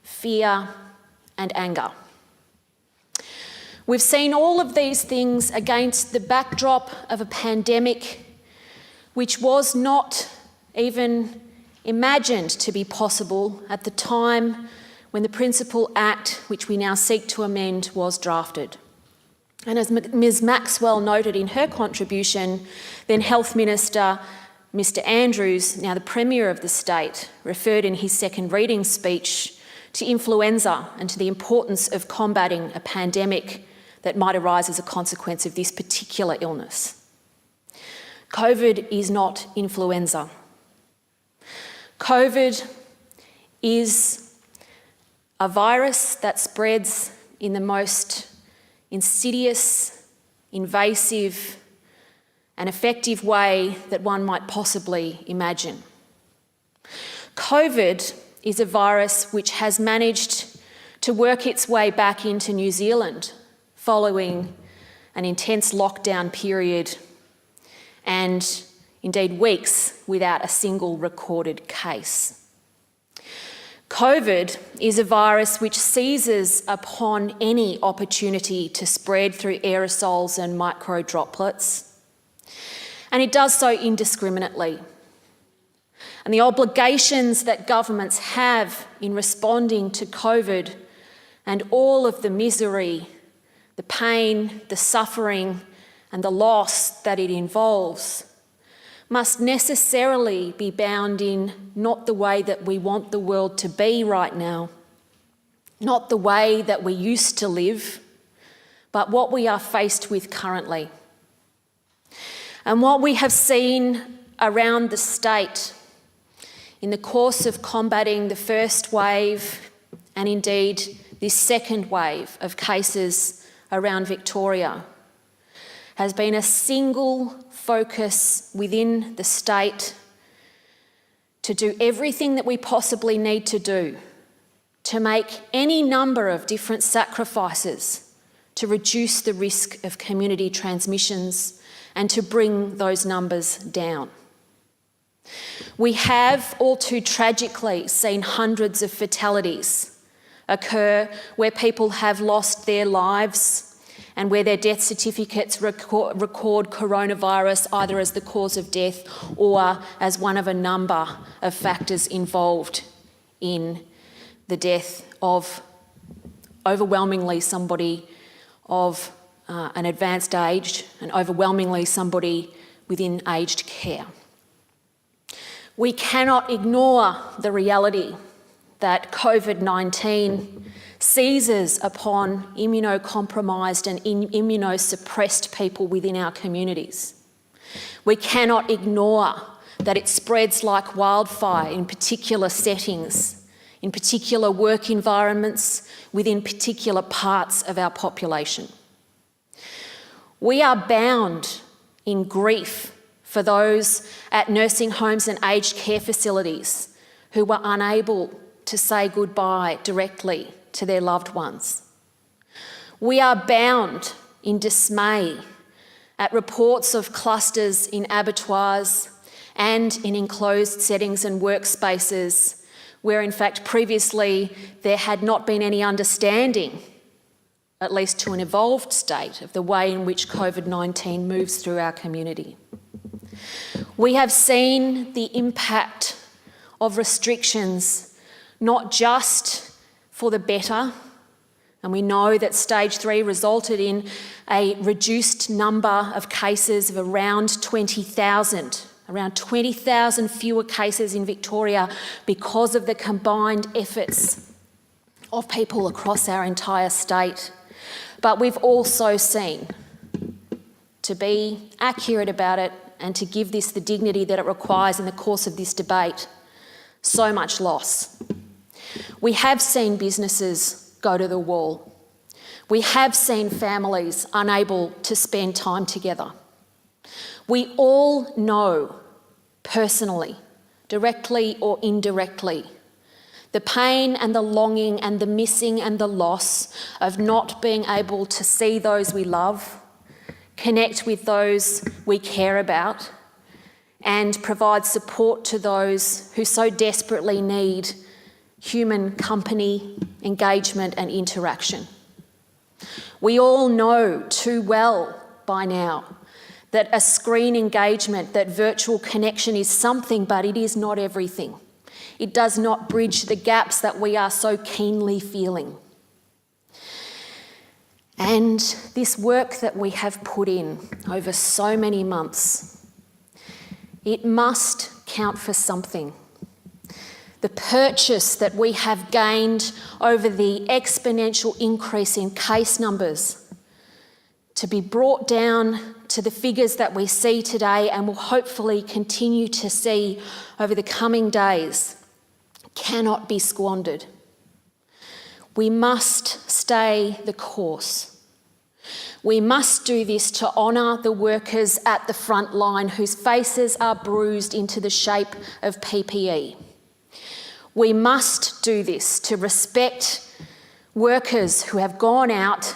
fear, and anger. We've seen all of these things against the backdrop of a pandemic which was not even imagined to be possible at the time when the Principal Act, which we now seek to amend, was drafted. And as Ms Maxwell noted in her contribution, then Health Minister Mr Andrews, now the Premier of the state, referred in his second reading speech to influenza and to the importance of combating a pandemic that might arise as a consequence of this particular illness. COVID is not influenza. COVID is a virus that spreads in the most insidious, invasive, and effective way that one might possibly imagine. COVID is a virus which has managed to work its way back into New Zealand following an intense lockdown period and indeed weeks without a single recorded case. COVID is a virus which seizes upon any opportunity to spread through aerosols and micro droplets, and it does so indiscriminately. And the obligations that governments have in responding to COVID and all of the misery, the pain, the suffering, and the loss that it involves must necessarily be bound in not the way that we want the world to be right now, not the way that we used to live, but what we are faced with currently. And what we have seen around the state in the course of combating the first wave and indeed this second wave of cases around Victoria has been a single focus within the state to do everything that we possibly need to do to make any number of different sacrifices to reduce the risk of community transmissions and to bring those numbers down. We have all too tragically seen hundreds of fatalities occur where people have lost their lives and where their death certificates record coronavirus either as the cause of death or as one of a number of factors involved in the death of overwhelmingly somebody of an advanced age and overwhelmingly somebody within aged care. We cannot ignore the reality that COVID-19 seizes upon immunocompromised and immunosuppressed people within our communities. We cannot ignore that it spreads like wildfire in particular settings, in particular work environments, within particular parts of our population. We are bound in grief for those at nursing homes and aged care facilities who were unable to say goodbye directly to their loved ones. We are bound in dismay at reports of clusters in abattoirs and in enclosed settings and workspaces where in fact previously there had not been any understanding, at least to an evolved state, of the way in which COVID-19 moves through our community. We have seen the impact of restrictions, not just for the better, and we know that stage 3 resulted in a reduced number of cases of around 20,000 fewer cases in Victoria because of the combined efforts of people across our entire state. But we've also seen, to be accurate about it and to give this the dignity that it requires in the course of this debate, so much loss. We have seen businesses go to the wall. We have seen families unable to spend time together. We all know personally, directly or indirectly, the pain and the longing and the missing and the loss of not being able to see those we love, connect with those we care about, and provide support to those who so desperately need human company, engagement and interaction. We all know too well by now that a screen engagement, that virtual connection is something, but it is not everything. It does not bridge the gaps that we are so keenly feeling. And this work that we have put in over so many months, it must count for something. The purchase that we have gained over the exponential increase in case numbers to be brought down to the figures that we see today and will hopefully continue to see over the coming days cannot be squandered. We must stay the course. We must do this to honour the workers at the front line whose faces are bruised into the shape of PPE. We must do this to respect workers who have gone out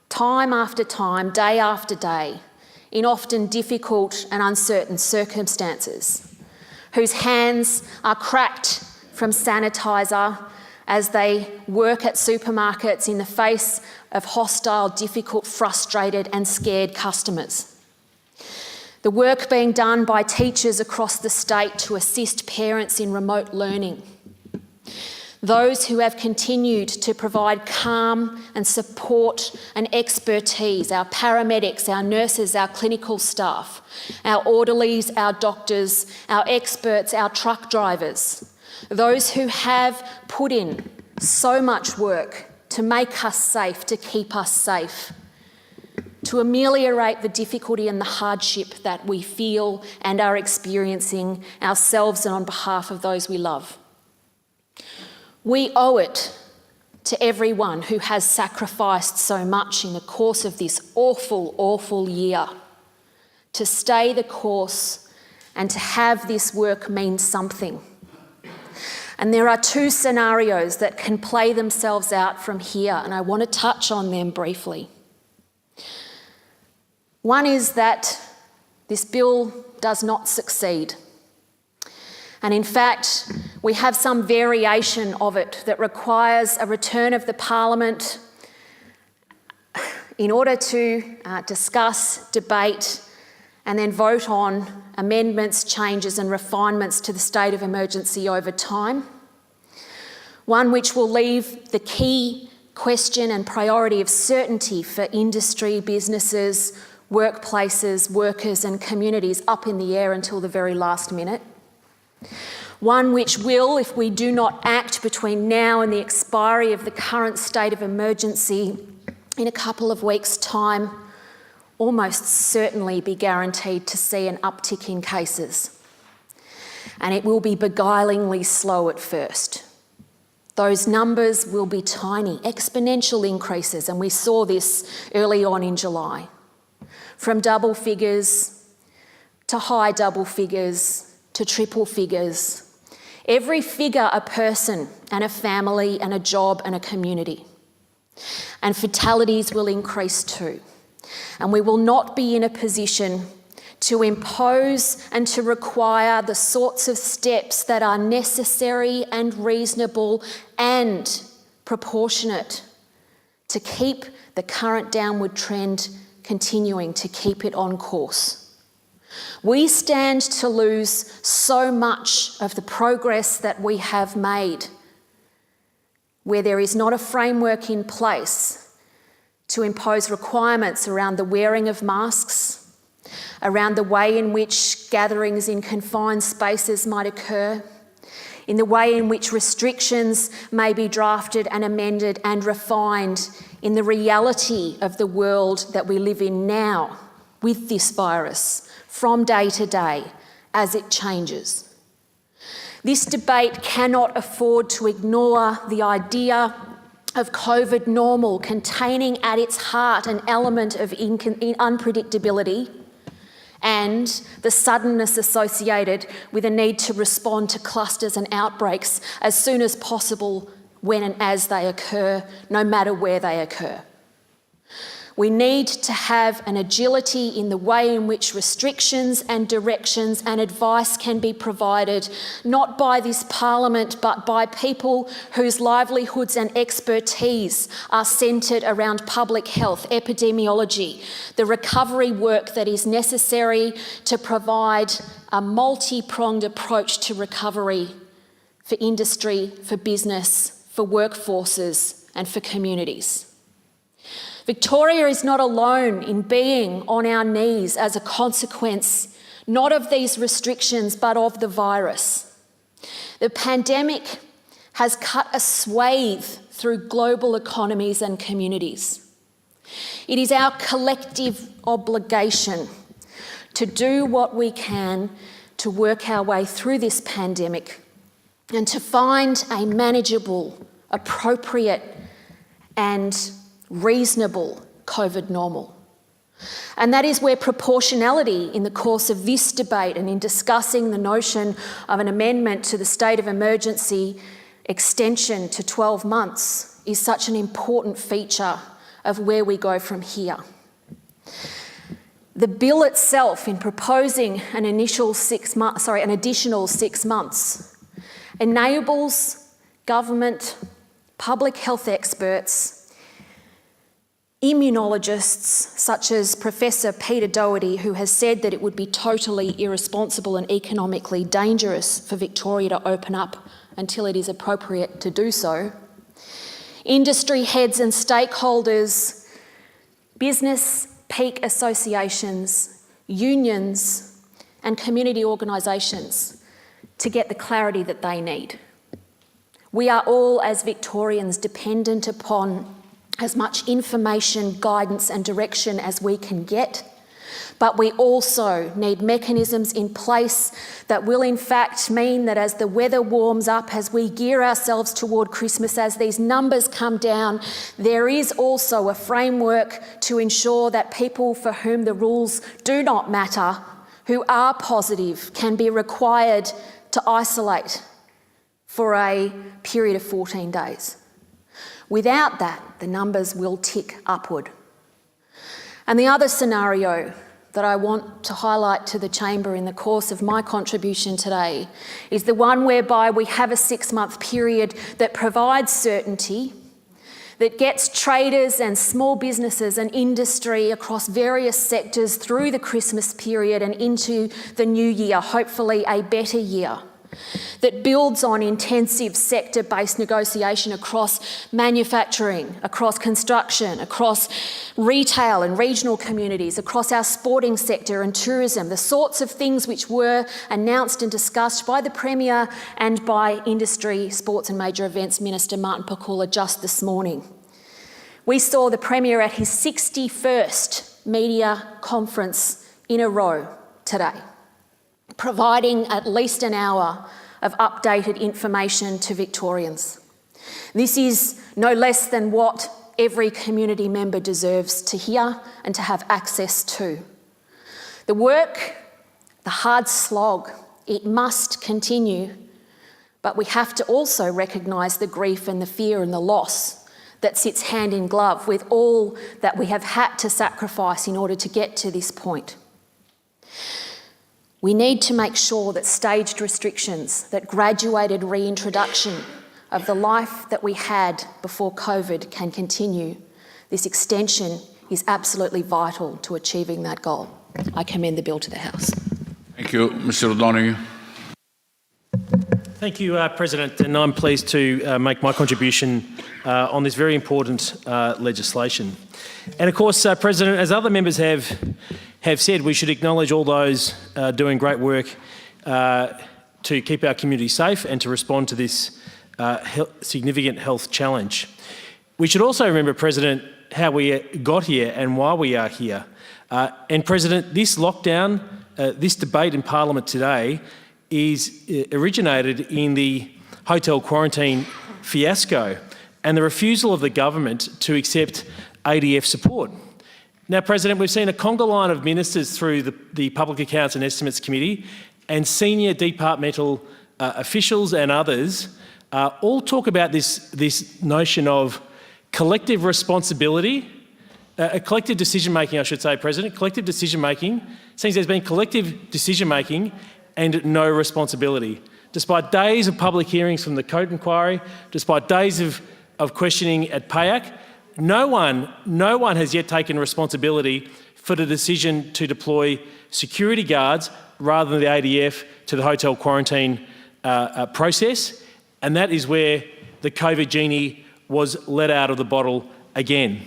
time after time, day after day, in often difficult and uncertain circumstances, whose hands are cracked from sanitiser as they work at supermarkets in the face of hostile, difficult, frustrated and scared customers. The work being done by teachers across the state to assist parents in remote learning. Those who have continued to provide calm and support and expertise, our paramedics, our nurses, our clinical staff, our orderlies, our doctors, our experts, our truck drivers, those who have put in so much work to make us safe, to keep us safe, to ameliorate the difficulty and the hardship that we feel and are experiencing ourselves and on behalf of those we love. We owe it to everyone who has sacrificed so much in the course of this awful, awful year to stay the course and to have this work mean something. And there are two scenarios that can play themselves out from here, and I want to touch on them briefly. One is that this bill does not succeed. And in fact, we have some variation of it that requires a return of the Parliament in order to discuss, debate, and then vote on amendments, changes and refinements to the state of emergency over time. One which will leave the key question and priority of certainty for industry, businesses, workplaces, workers and communities up in the air until the very last minute. One which will, if we do not act between now and the expiry of the current state of emergency in a couple of weeks' time, almost certainly be guaranteed to see an uptick in cases. And it will be beguilingly slow at first. Those numbers will be tiny, exponential increases, and we saw this early on in July. From double figures to high double figures to triple figures. Every figure a person and a family and a job and a community. And fatalities will increase too. And we will not be in a position to impose and to require the sorts of steps that are necessary and reasonable and proportionate to keep the current downward trend continuing, to keep it on course. We stand to lose so much of the progress that we have made where there is not a framework in place to impose requirements around the wearing of masks, around the way in which gatherings in confined spaces might occur, in the way in which restrictions may be drafted and amended and refined in the reality of the world that we live in now with this virus, from day to day as it changes. This debate cannot afford to ignore the idea of COVID normal containing at its heart an element of unpredictability and the suddenness associated with a need to respond to clusters and outbreaks as soon as possible when and as they occur, no matter where they occur. We need to have an agility in the way in which restrictions and directions and advice can be provided, not by this Parliament, but by people whose livelihoods and expertise are centred around public health, epidemiology, the recovery work that is necessary to provide a multi-pronged approach to recovery for industry, for business, for workforces and for communities. Victoria is not alone in being on our knees as a consequence not of these restrictions but of the virus. The pandemic has cut a swathe through global economies and communities. It is our collective obligation to do what we can to work our way through this pandemic and to find a manageable, appropriate and reasonable COVID normal. And that is where proportionality in the course of this debate and in discussing the notion of an amendment to the state of emergency extension to 12 months is such an important feature of where we go from here. The bill itself, in proposing an additional 6 months, enables government, public health experts, immunologists such as Professor Peter Doherty, who has said that it would be totally irresponsible and economically dangerous for Victoria to open up until it is appropriate to do so, industry heads and stakeholders, business peak associations, unions and community organisations to get the clarity that they need. We are all, as Victorians, dependent upon as much information, guidance and direction as we can get, but we also need mechanisms in place that will in fact mean that as the weather warms up, as we gear ourselves toward Christmas, as these numbers come down, there is also a framework to ensure that people for whom the rules do not matter, who are positive, can be required to isolate for a period of 14 days. Without that, the numbers will tick upward. And the other scenario that I want to highlight to the chamber in the course of my contribution today is the one whereby we have a 6-month period that provides certainty, that gets traders and small businesses and industry across various sectors through the Christmas period and into the new year, hopefully a better year, that builds on intensive sector-based negotiation across manufacturing, across construction, across retail and regional communities, across our sporting sector and tourism, the sorts of things which were announced and discussed by the Premier and by Industry, Sports and Major Events Minister Martin Pakula just this morning. We saw the Premier at his 61st media conference in a row today, providing at least an hour of updated information to Victorians. This is no less than what every community member deserves to hear and to have access to. The work, the hard slog, it must continue, but we have to also recognise the grief and the fear and the loss that sits hand in glove with all that we have had to sacrifice in order to get to this point. We need to make sure that staged restrictions, that graduated reintroduction of the life that we had before COVID can continue. This extension is absolutely vital to achieving that goal. I commend the bill to the House. Thank you. Mr O'Donoghue. Thank you, President, and I'm pleased to make my contribution on this very important legislation. And of course, President, as other members have said, we should acknowledge all those doing great work to keep our community safe and to respond to this significant health challenge. We should also remember, President, how we got here and why we are here. And President, this lockdown, this debate in Parliament today is originated in the hotel quarantine fiasco and the refusal of the government to accept ADF support. Now, President, we've seen a conga line of ministers through the Public Accounts and Estimates Committee and senior departmental officials and others all talk about this notion of collective responsibility collective decision-making, I should say, President. Collective decision-making seems there's been collective decision-making and no responsibility. Despite days of public hearings from the Coate inquiry, despite days of questioning at PAYAC, no one has yet taken responsibility for the decision to deploy security guards rather than the ADF to the hotel quarantine process, and that is where the COVID genie was let out of the bottle again.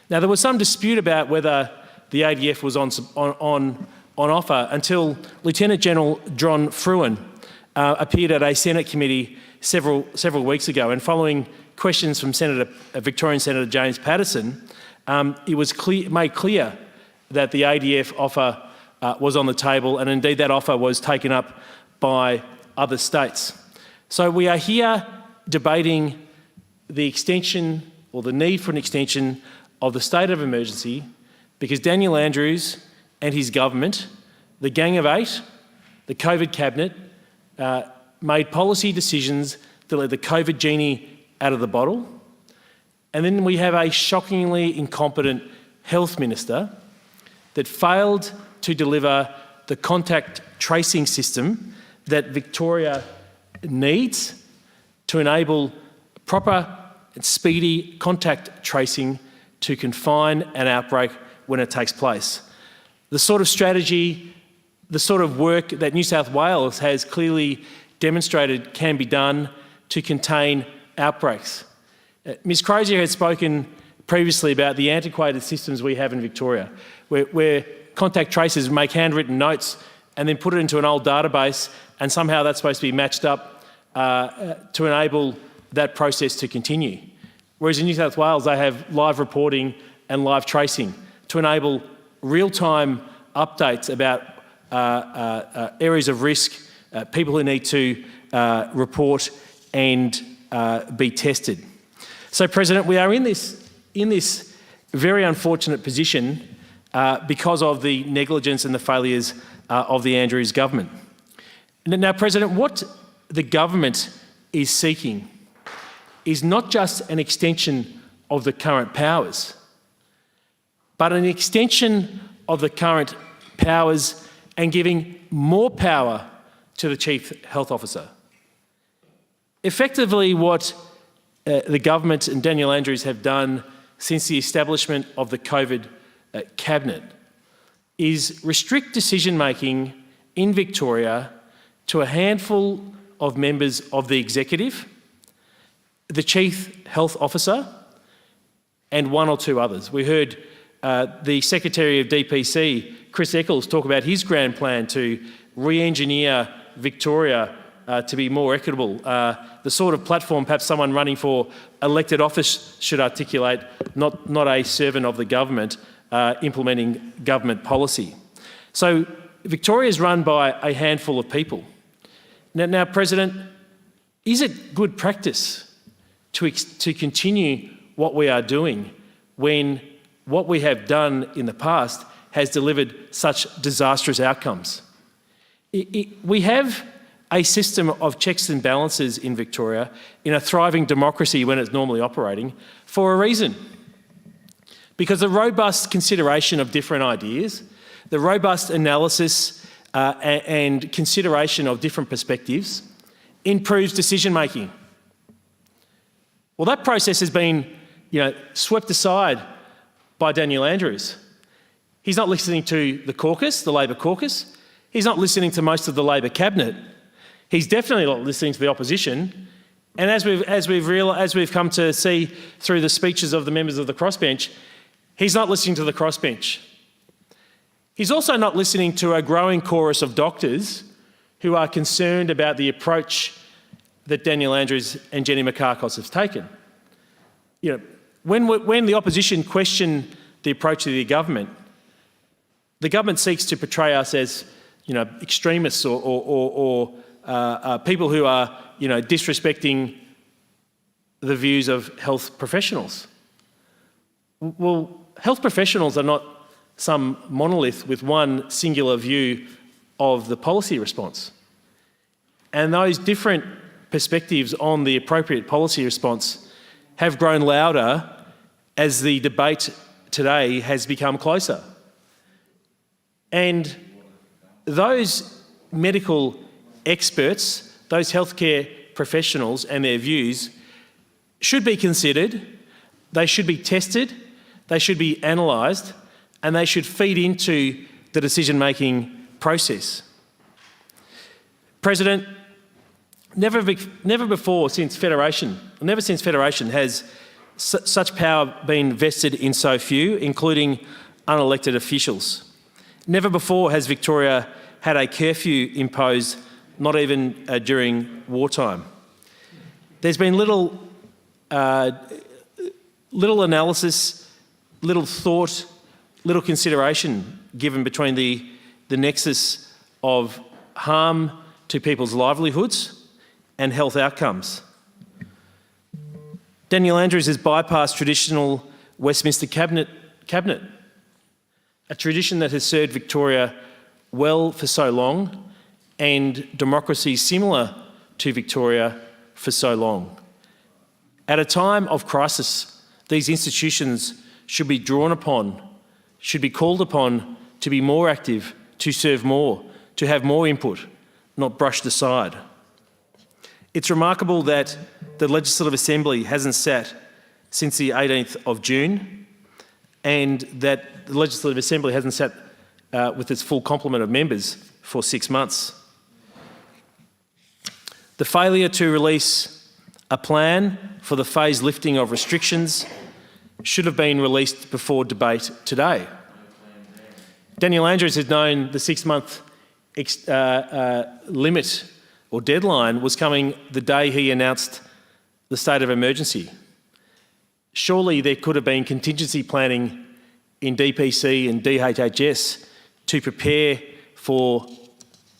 Now, there was some dispute about whether the ADF was on offer until Lieutenant General John Fruin appeared at a Senate committee several weeks ago, and following questions from Victorian Senator James Patterson, it was made clear that the ADF offer was on the table, and indeed that offer was taken up by other states. So we are here debating the extension or the need for an extension of the state of emergency because Daniel Andrews and his government, the Gang of Eight, the COVID cabinet, made policy decisions that let the COVID genie out of the bottle. And then we have a shockingly incompetent health minister that failed to deliver the contact tracing system that Victoria needs to enable proper and speedy contact tracing to confine an outbreak when it takes place. The sort of strategy, the sort of work that New South Wales has clearly demonstrated can be done to contain outbreaks. Ms Crozier had spoken previously about the antiquated systems we have in Victoria, where contact tracers make handwritten notes and then put it into an old database, and somehow that's supposed to be matched up to enable that process to continue. Whereas in New South Wales, they have live reporting and live tracing to enable real-time updates about areas of risk, people who need to report and be tested. So, President, we are in this very unfortunate position because of the negligence and the failures of the Andrews government. Now, President, what the government is seeking is not just an extension of the current powers, but an extension of the current powers and giving more power to the Chief Health Officer. Effectively, what the government and Daniel Andrews have done since the establishment of the COVID cabinet is restrict decision-making in Victoria to a handful of members of the executive, the Chief Health Officer, and one or two others. We heard the Secretary of DPC, Chris Eccles, talk about his grand plan to re-engineer Victoria to be more equitable. The sort of platform perhaps someone running for elected office should articulate, not a servant of the government implementing government policy. So Victoria is run by a handful of people. Now, President, is it good practice to continue what we are doing when what we have done in the past has delivered such disastrous outcomes? We have a system of checks and balances in Victoria in a thriving democracy when it's normally operating for a reason. Because the robust consideration of different ideas, the robust analysis and consideration of different perspectives improves decision-making. Well, that process has been, swept aside by Daniel Andrews. He's not listening to the caucus, the Labor caucus. He's not listening to most of the Labor cabinet. He's definitely not listening to the opposition. And as we've come to see through the speeches of the members of the crossbench, he's not listening to the crossbench. He's also not listening to a growing chorus of doctors who are concerned about the approach that Daniel Andrews and Jenny Mikakos have taken. When the opposition question the approach of the government seeks to portray us as, extremists or people who are, disrespecting the views of health professionals. Well, health professionals are not some monolith with one singular view of the policy response. And those different perspectives on the appropriate policy response have grown louder as the debate today has become closer. And those medical experts, those healthcare professionals and their views should be considered, they should be tested, they should be analysed, and they should feed into the decision-making process. President, never since Federation has such power been vested in so few, including unelected officials. Never before has Victoria had a curfew imposed, not even during wartime. There's been little analysis, little thought, little consideration given between the nexus of harm to people's livelihoods and health outcomes. Daniel Andrews has bypassed traditional Westminster cabinet, a tradition that has served Victoria well for so long and democracies similar to Victoria for so long. At a time of crisis, these institutions should be drawn upon, should be called upon to be more active, to serve more, to have more input, not brushed aside. It's remarkable that the Legislative Assembly hasn't sat since the 18th of June and that the Legislative Assembly hasn't sat with its full complement of members for 6 months. The failure to release a plan for the phased lifting of restrictions should have been released before debate today. Daniel Andrews has known the 6-month limit or deadline was coming the day he announced the state of emergency. Surely there could have been contingency planning in DPC and DHHS to prepare for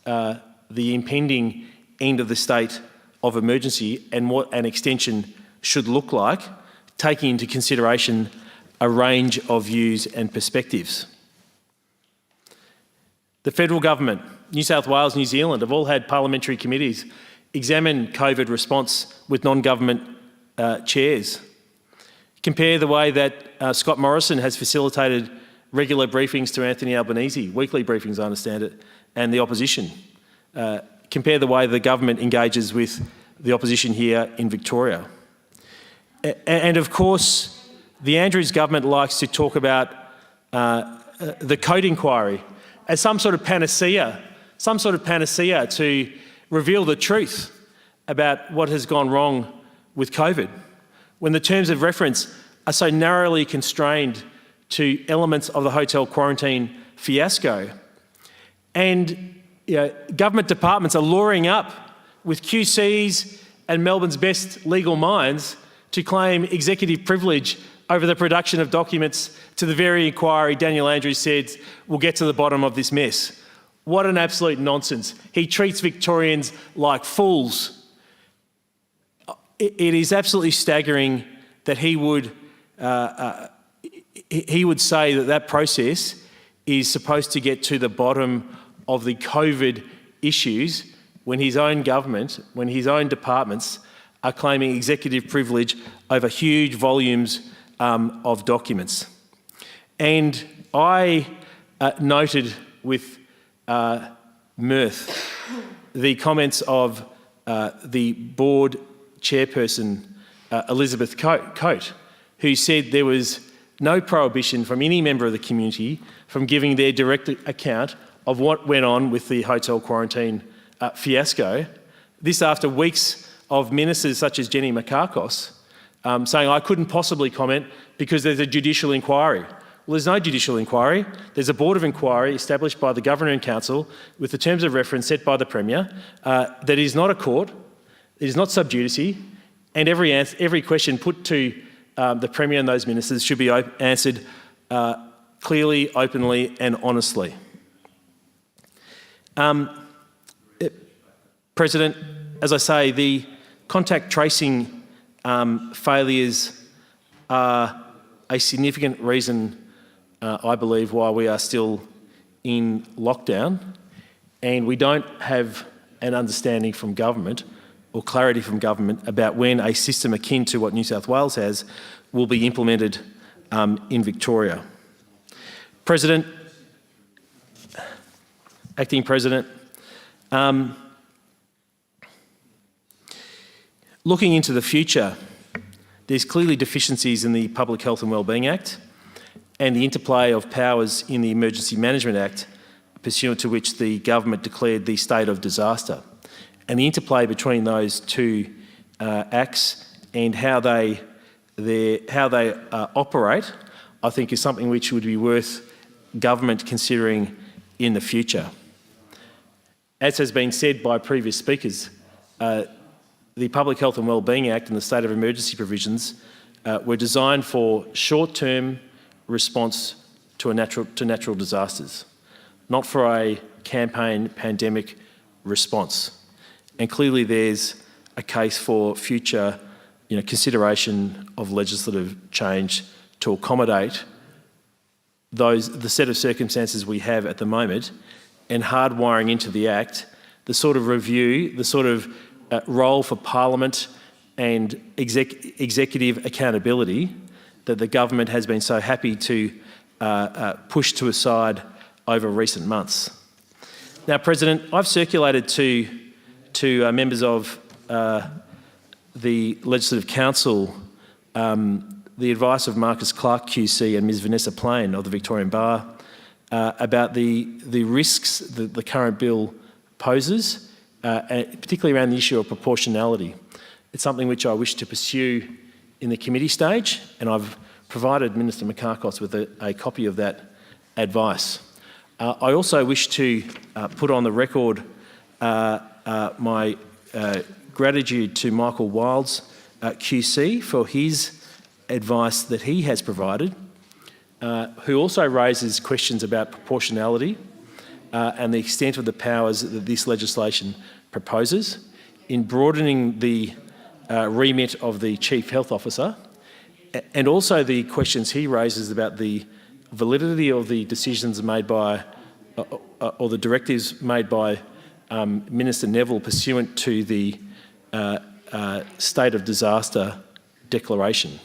the impending end of the state of emergency and what an extension should look like, taking into consideration a range of views and perspectives. The federal government, New South Wales, New Zealand have all had parliamentary committees examine COVID response with non-government chairs. Compare the way that Scott Morrison has facilitated regular briefings to Anthony Albanese, weekly briefings, I understand it, and the opposition. Compare the way the government engages with the opposition here in Victoria. And of course, the Andrews government likes to talk about the code inquiry as some sort of panacea to reveal the truth about what has gone wrong with COVID, when the terms of reference are so narrowly constrained to elements of the hotel quarantine fiasco. And government departments are luring up with QCs and Melbourne's best legal minds to claim executive privilege over the production of documents to the very inquiry Daniel Andrews said will get to the bottom of this mess. What an absolute nonsense. He treats Victorians like fools. It is absolutely staggering that he would say that process is supposed to get to the bottom of the COVID issues when his own government, when his own departments are claiming executive privilege over huge volumes of documents. And I noted with mirth the comments of the board chairperson, Elizabeth Coate, who said there was no prohibition from any member of the community from giving their direct account of what went on with the hotel quarantine fiasco. This after weeks of ministers such as Jenny Makakos saying, I couldn't possibly comment because there's a judicial inquiry. Well, there's no judicial inquiry. There's a board of inquiry established by the Governor and Council with the terms of reference set by the Premier that is not a court, it is not sub judice, and every question put to the Premier and those ministers should be answered clearly, openly and honestly. President, as I say, the contact tracing failures are a significant reason, I believe, why we are still in lockdown, and we don't have an understanding from government or clarity from government about when a system akin to what New South Wales has will be implemented in Victoria. President, Acting President, looking into the future, there's clearly deficiencies in the Public Health and Wellbeing Act and the interplay of powers in the Emergency Management Act, pursuant to which the government declared the state of disaster. And the interplay between those two acts and how they operate, I think, is something which would be worth government considering in the future. As has been said by previous speakers, the Public Health and Wellbeing Act and the State of Emergency provisions were designed for short-term response to natural disasters, not for a campaign pandemic response. And clearly there's a case for future consideration of legislative change to accommodate the set of circumstances we have at the moment, and hardwiring into the Act the sort of review, the sort of role for Parliament and executive accountability that the government has been so happy to push to a side over recent months. Now, President, I've circulated to members of the Legislative Council the advice of Marcus Clark QC and Ms Vanessa Plain of the Victorian Bar about the risks that the current bill poses, particularly around the issue of proportionality. It's something which I wish to pursue in the committee stage, and I've provided Minister Mikakos with a copy of that advice. I also wish to put on the record my gratitude to Michael Wilds QC for his advice that he has provided, who also raises questions about proportionality and the extent of the powers that this legislation proposes in broadening the remit of the Chief Health Officer, and also the questions he raises about the validity of the decisions made by, or the directives made by Minister Neville pursuant to the state of disaster declaration.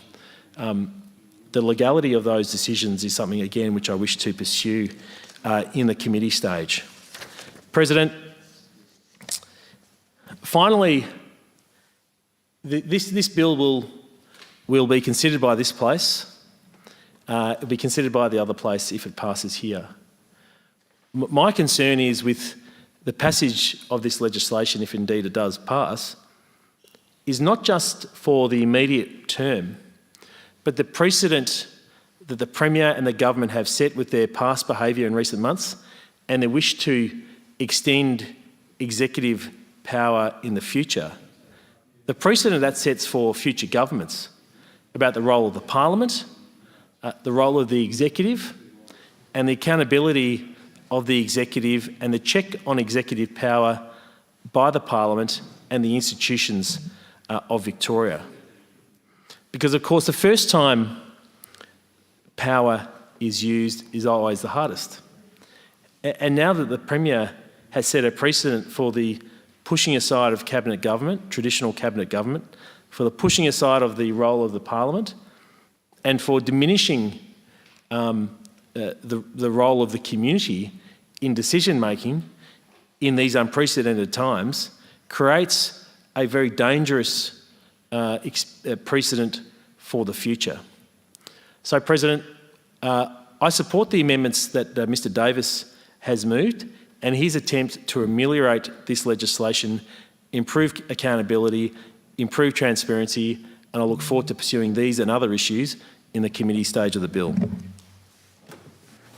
The legality of those decisions is something, again, which I wish to pursue in the committee stage. President, finally, this bill will be considered by this place. It'll be considered by the other place if it passes here. My concern is with the passage of this legislation, if indeed it does pass, is not just for the immediate term, but the precedent that the Premier and the government have set with their past behaviour in recent months and their wish to extend executive power in the future. The precedent that sets for future governments about the role of the Parliament, the role of the executive, and the accountability of the executive and the check on executive power by the Parliament and the institutions of Victoria. Because, of course, the first time power is used is always the hardest. And now that the Premier has set a precedent for the pushing aside of cabinet government, traditional cabinet government, for the pushing aside of the role of the Parliament, and for diminishing the role of the community in decision-making in these unprecedented times, creates a very dangerous precedent for the future. So, President, I support the amendments that Mr Davis has moved and his attempt to ameliorate this legislation, improve accountability, improve transparency, and I look forward to pursuing these and other issues in the committee stage of the bill.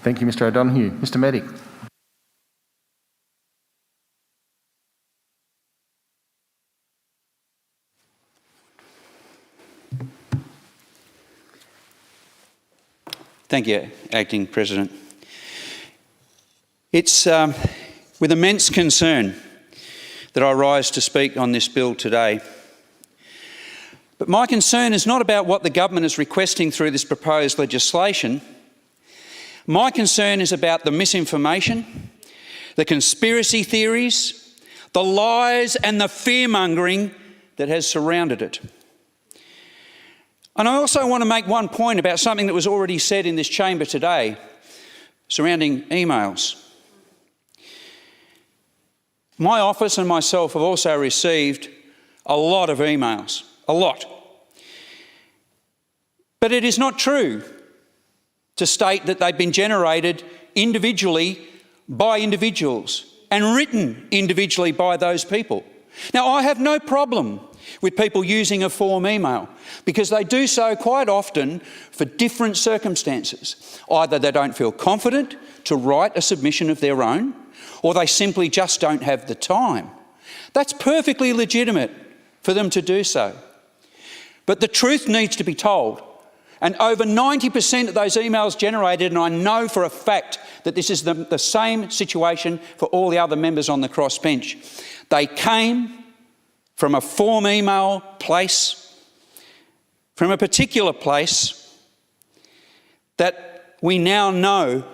Thank you, Mr O'Donoghue. Mr Meddick. Thank you, Acting President. It's with immense concern that I rise to speak on this bill today. But my concern is not about what the government is requesting through this proposed legislation. My concern is about the misinformation, the conspiracy theories, the lies and the fear-mongering that has surrounded it. And I also want to make one point about something that was already said in this chamber today surrounding emails. My office and myself have also received a lot of emails, a lot. But it is not true to state that they've been generated individually by individuals and written individually by those people. Now, I have no problem with people using a form email because they do so quite often for different circumstances. Either they don't feel confident to write a submission of their own, or they simply just don't have the time. That's perfectly legitimate for them to do so. But the truth needs to be told. And over 90% of those emails generated, and I know for a fact that this is the same situation for all the other members on the crossbench, they came from a form email place, from a particular place that we now know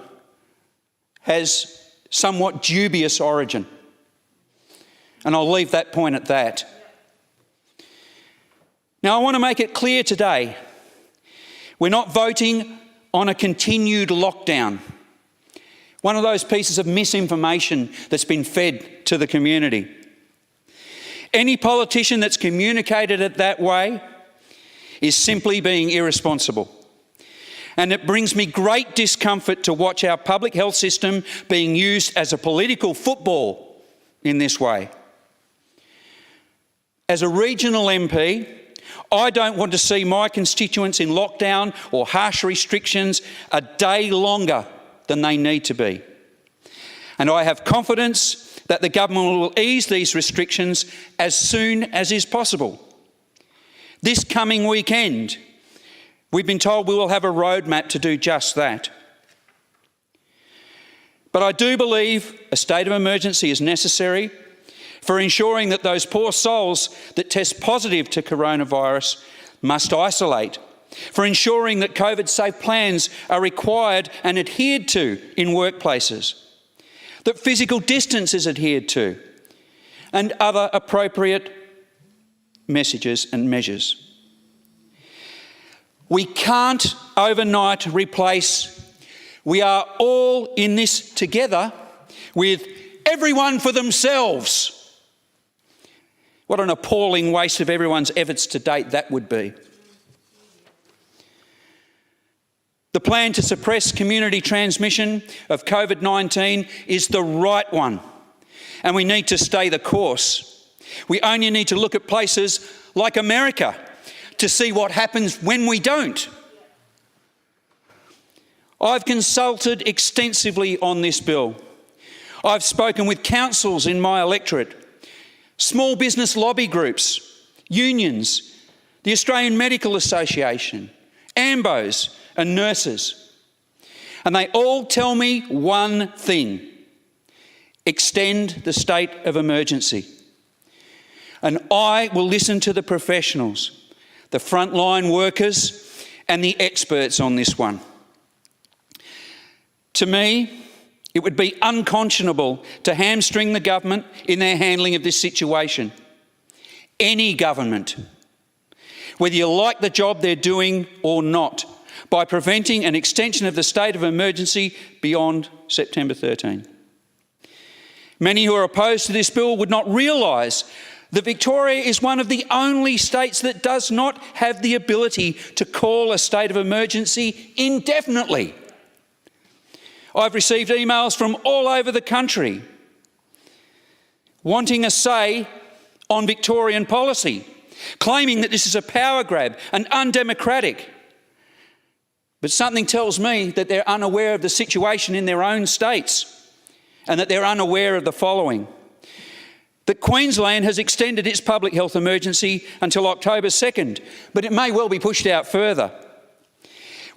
has somewhat dubious origin. And I'll leave that point at that. Now, I want to make it clear today, we're not voting on a continued lockdown, one of those pieces of misinformation that's been fed to the community. Any politician that's communicated it that way is simply being irresponsible. And it brings me great discomfort to watch our public health system being used as a political football in this way. As a regional MP, I don't want to see my constituents in lockdown or harsh restrictions a day longer than they need to be. And I have confidence that the government will ease these restrictions as soon as is possible. This coming weekend, we've been told we will have a roadmap to do just that. But I do believe a state of emergency is necessary for ensuring that those poor souls that test positive to coronavirus must isolate, for ensuring that COVID-safe plans are required and adhered to in workplaces, that physical distance is adhered to, and other appropriate messages and measures. We can't overnight replace "we are all in this together" with "everyone for themselves." What an appalling waste of everyone's efforts to date that would be. The plan to suppress community transmission of COVID-19 is the right one, and we need to stay the course. We only need to look at places like America to see what happens when we don't. I've consulted extensively on this bill. I've spoken with councils in my electorate, small business lobby groups, unions, the Australian Medical Association, AMBOs and nurses. And they all tell me one thing: extend the state of emergency. And I will listen to the professionals, the frontline workers and the experts on this one. To me, it would be unconscionable to hamstring the government in their handling of this situation. Any government, whether you like the job they're doing or not, by preventing an extension of the state of emergency beyond September 13. Many who are opposed to this bill would not realise that Victoria is one of the only states that does not have the ability to call a state of emergency indefinitely. I've received emails from all over the country wanting a say on Victorian policy, claiming that this is a power grab and undemocratic. But something tells me that they're unaware of the situation in their own states and that they're unaware of the following: that Queensland has extended its public health emergency until October 2nd, but it may well be pushed out further.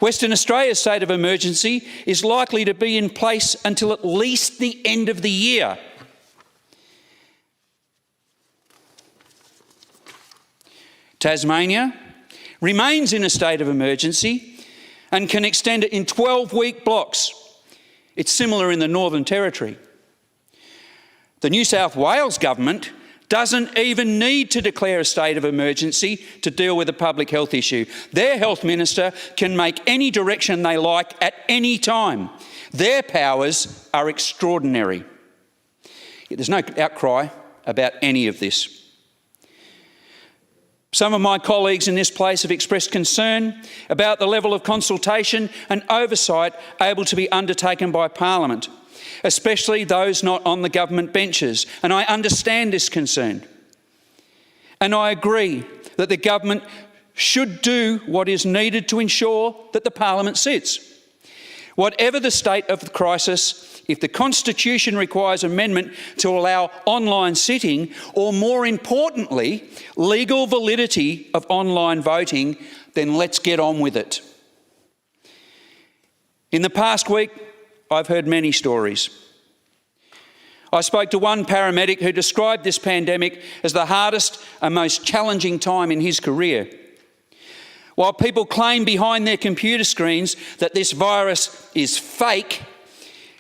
Western Australia's state of emergency is likely to be in place until at least the end of the year. Tasmania remains in a state of emergency and can extend it in 12-week blocks. It's similar in the Northern Territory. The New South Wales government doesn't even need to declare a state of emergency to deal with a public health issue. Their health minister can make any direction they like at any time. Their powers are extraordinary. Yet there's no outcry about any of this. Some of my colleagues in this place have expressed concern about the level of consultation and oversight able to be undertaken by Parliament, especially those not on the government benches, and I understand this concern. And I agree that the government should do what is needed to ensure that the Parliament sits. Whatever the state of the crisis, if the Constitution requires amendment to allow online sitting, or more importantly, legal validity of online voting, then let's get on with it. In the past week, I've heard many stories. I spoke to one paramedic who described this pandemic as the hardest and most challenging time in his career. While people claim behind their computer screens that this virus is fake,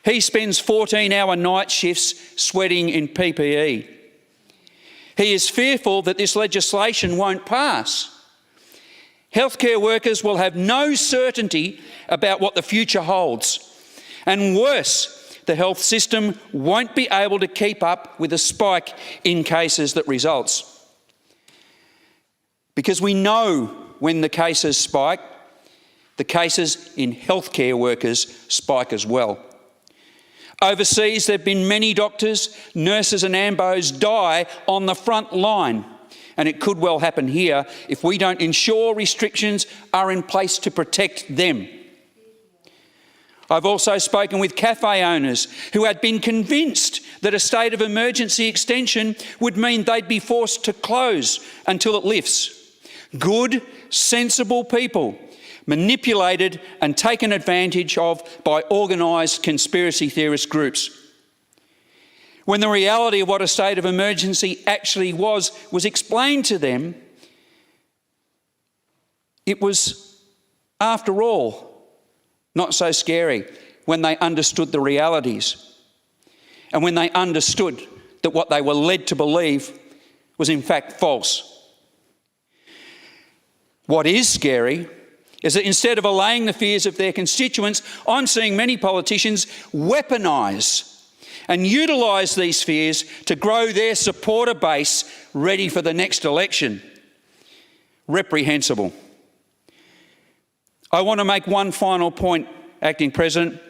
he spends 14-hour night shifts sweating in PPE. He is fearful that this legislation won't pass. Healthcare workers will have no certainty about what the future holds. And worse, the health system won't be able to keep up with the spike in cases that results. Because we know when the cases spike, the cases in healthcare workers spike as well. Overseas, there have been many doctors, nurses and ambos die on the front line, and it could well happen here if we don't ensure restrictions are in place to protect them. I've also spoken with cafe owners who had been convinced that a state of emergency extension would mean they'd be forced to close until it lifts. Good, sensible people manipulated and taken advantage of by organised conspiracy theorist groups. When the reality of what a state of emergency actually was explained to them, it was, after all, not so scary when they understood the realities and when they understood that what they were led to believe was in fact false. What is scary is that instead of allaying the fears of their constituents, I'm seeing many politicians weaponise and utilise these fears to grow their supporter base ready for the next election. Reprehensible. I want to make one final point, Acting President,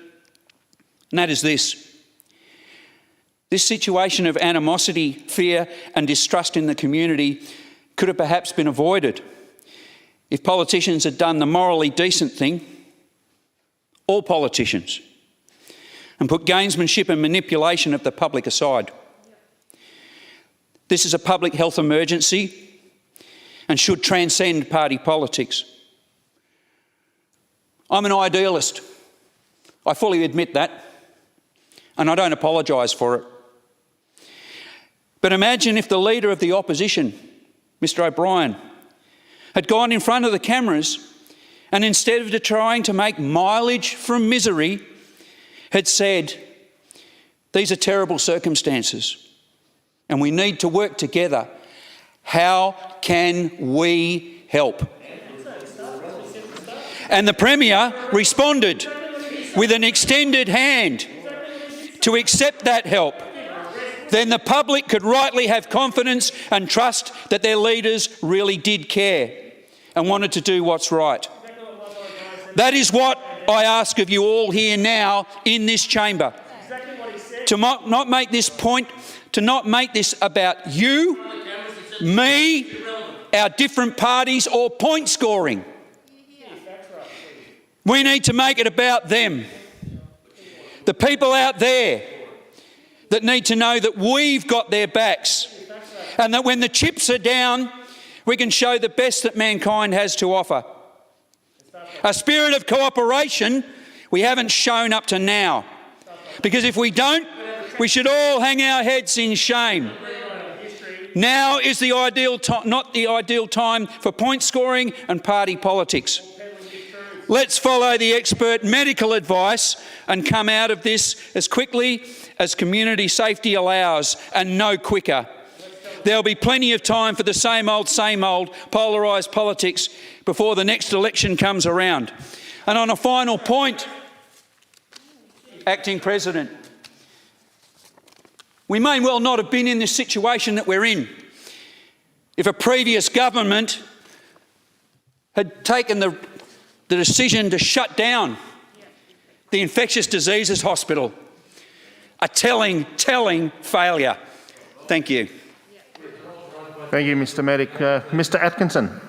and that is this. This situation of animosity, fear and distrust in the community could have perhaps been avoided if politicians had done the morally decent thing, all politicians, and put gamesmanship and manipulation of the public aside. This is a public health emergency and should transcend party politics. I'm an idealist. I fully admit that, and I don't apologise for it. But imagine if the Leader of the Opposition, Mr O'Brien, had gone in front of the cameras and instead of trying to make mileage from misery, had said, these are terrible circumstances and we need to work together. How can we help? And the Premier responded with an extended hand to accept that help. Then the public could rightly have confidence and trust that their leaders really did care and wanted to do what's right. That is what I ask of you all here now in this chamber. To not make this point, to not make this about you, me, our different parties or point scoring. We need to make it about them. The people out there that need to know that we've got their backs and that when the chips are down, we can show the best that mankind has to offer. A spirit of cooperation we haven't shown up to now. Because if we don't, we should all hang our heads in shame. Now is the ideal not the ideal time for point scoring and party politics. Let's follow the expert medical advice and come out of this as quickly as community safety allows, and no quicker. There'll be plenty of time for the same old polarised politics before the next election comes around. And on a final point, Acting President, we may well not have been in this situation that we're in if a previous government had taken the decision to shut down the infectious diseases hospital. A telling failure. Thank you. Thank you, Mr Meddick. Mr Atkinson.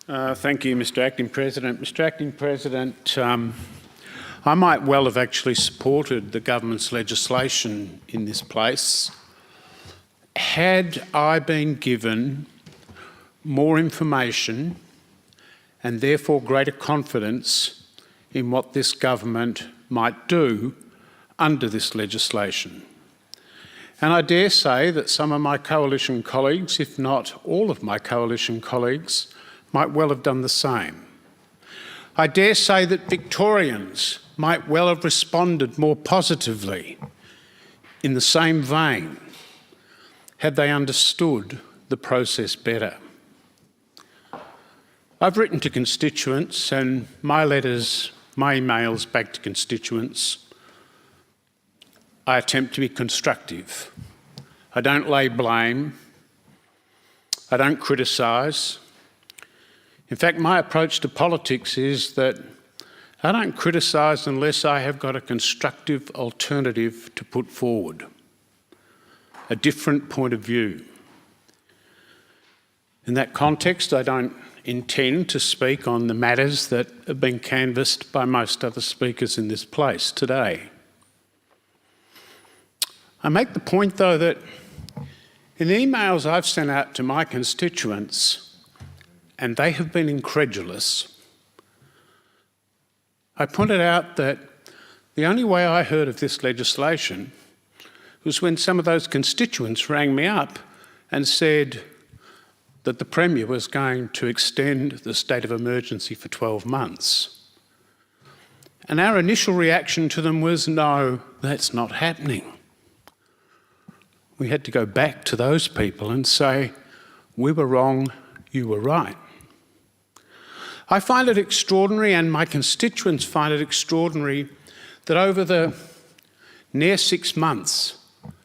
Thank you, Mr Acting President. Mr Acting President, I might well have actually supported the government's legislation in this place had I been given more information and therefore greater confidence in what this government might do under this legislation. And I dare say that some of my coalition colleagues, if not all of my coalition colleagues, might well have done the same. I dare say that Victorians might well have responded more positively in the same vein had they understood the process better. I've written to constituents, and my letters, my emails back to constituents, I attempt to be constructive. I don't lay blame. I don't criticise. In fact, my approach to politics is that I don't criticise unless I have got a constructive alternative to put forward, a different point of view. In that context, I don't intend to speak on the matters that have been canvassed by most other speakers in this place today. I make the point, though, that in the emails I've sent out to my constituents, and they have been incredulous, I pointed out that the only way I heard of this legislation was when some of those constituents rang me up and said that the Premier was going to extend the state of emergency for 12 months. And our initial reaction to them was, no, that's not happening. We had to go back to those people and say, we were wrong, you were right. I find it extraordinary, and my constituents find it extraordinary, that over the near 6 months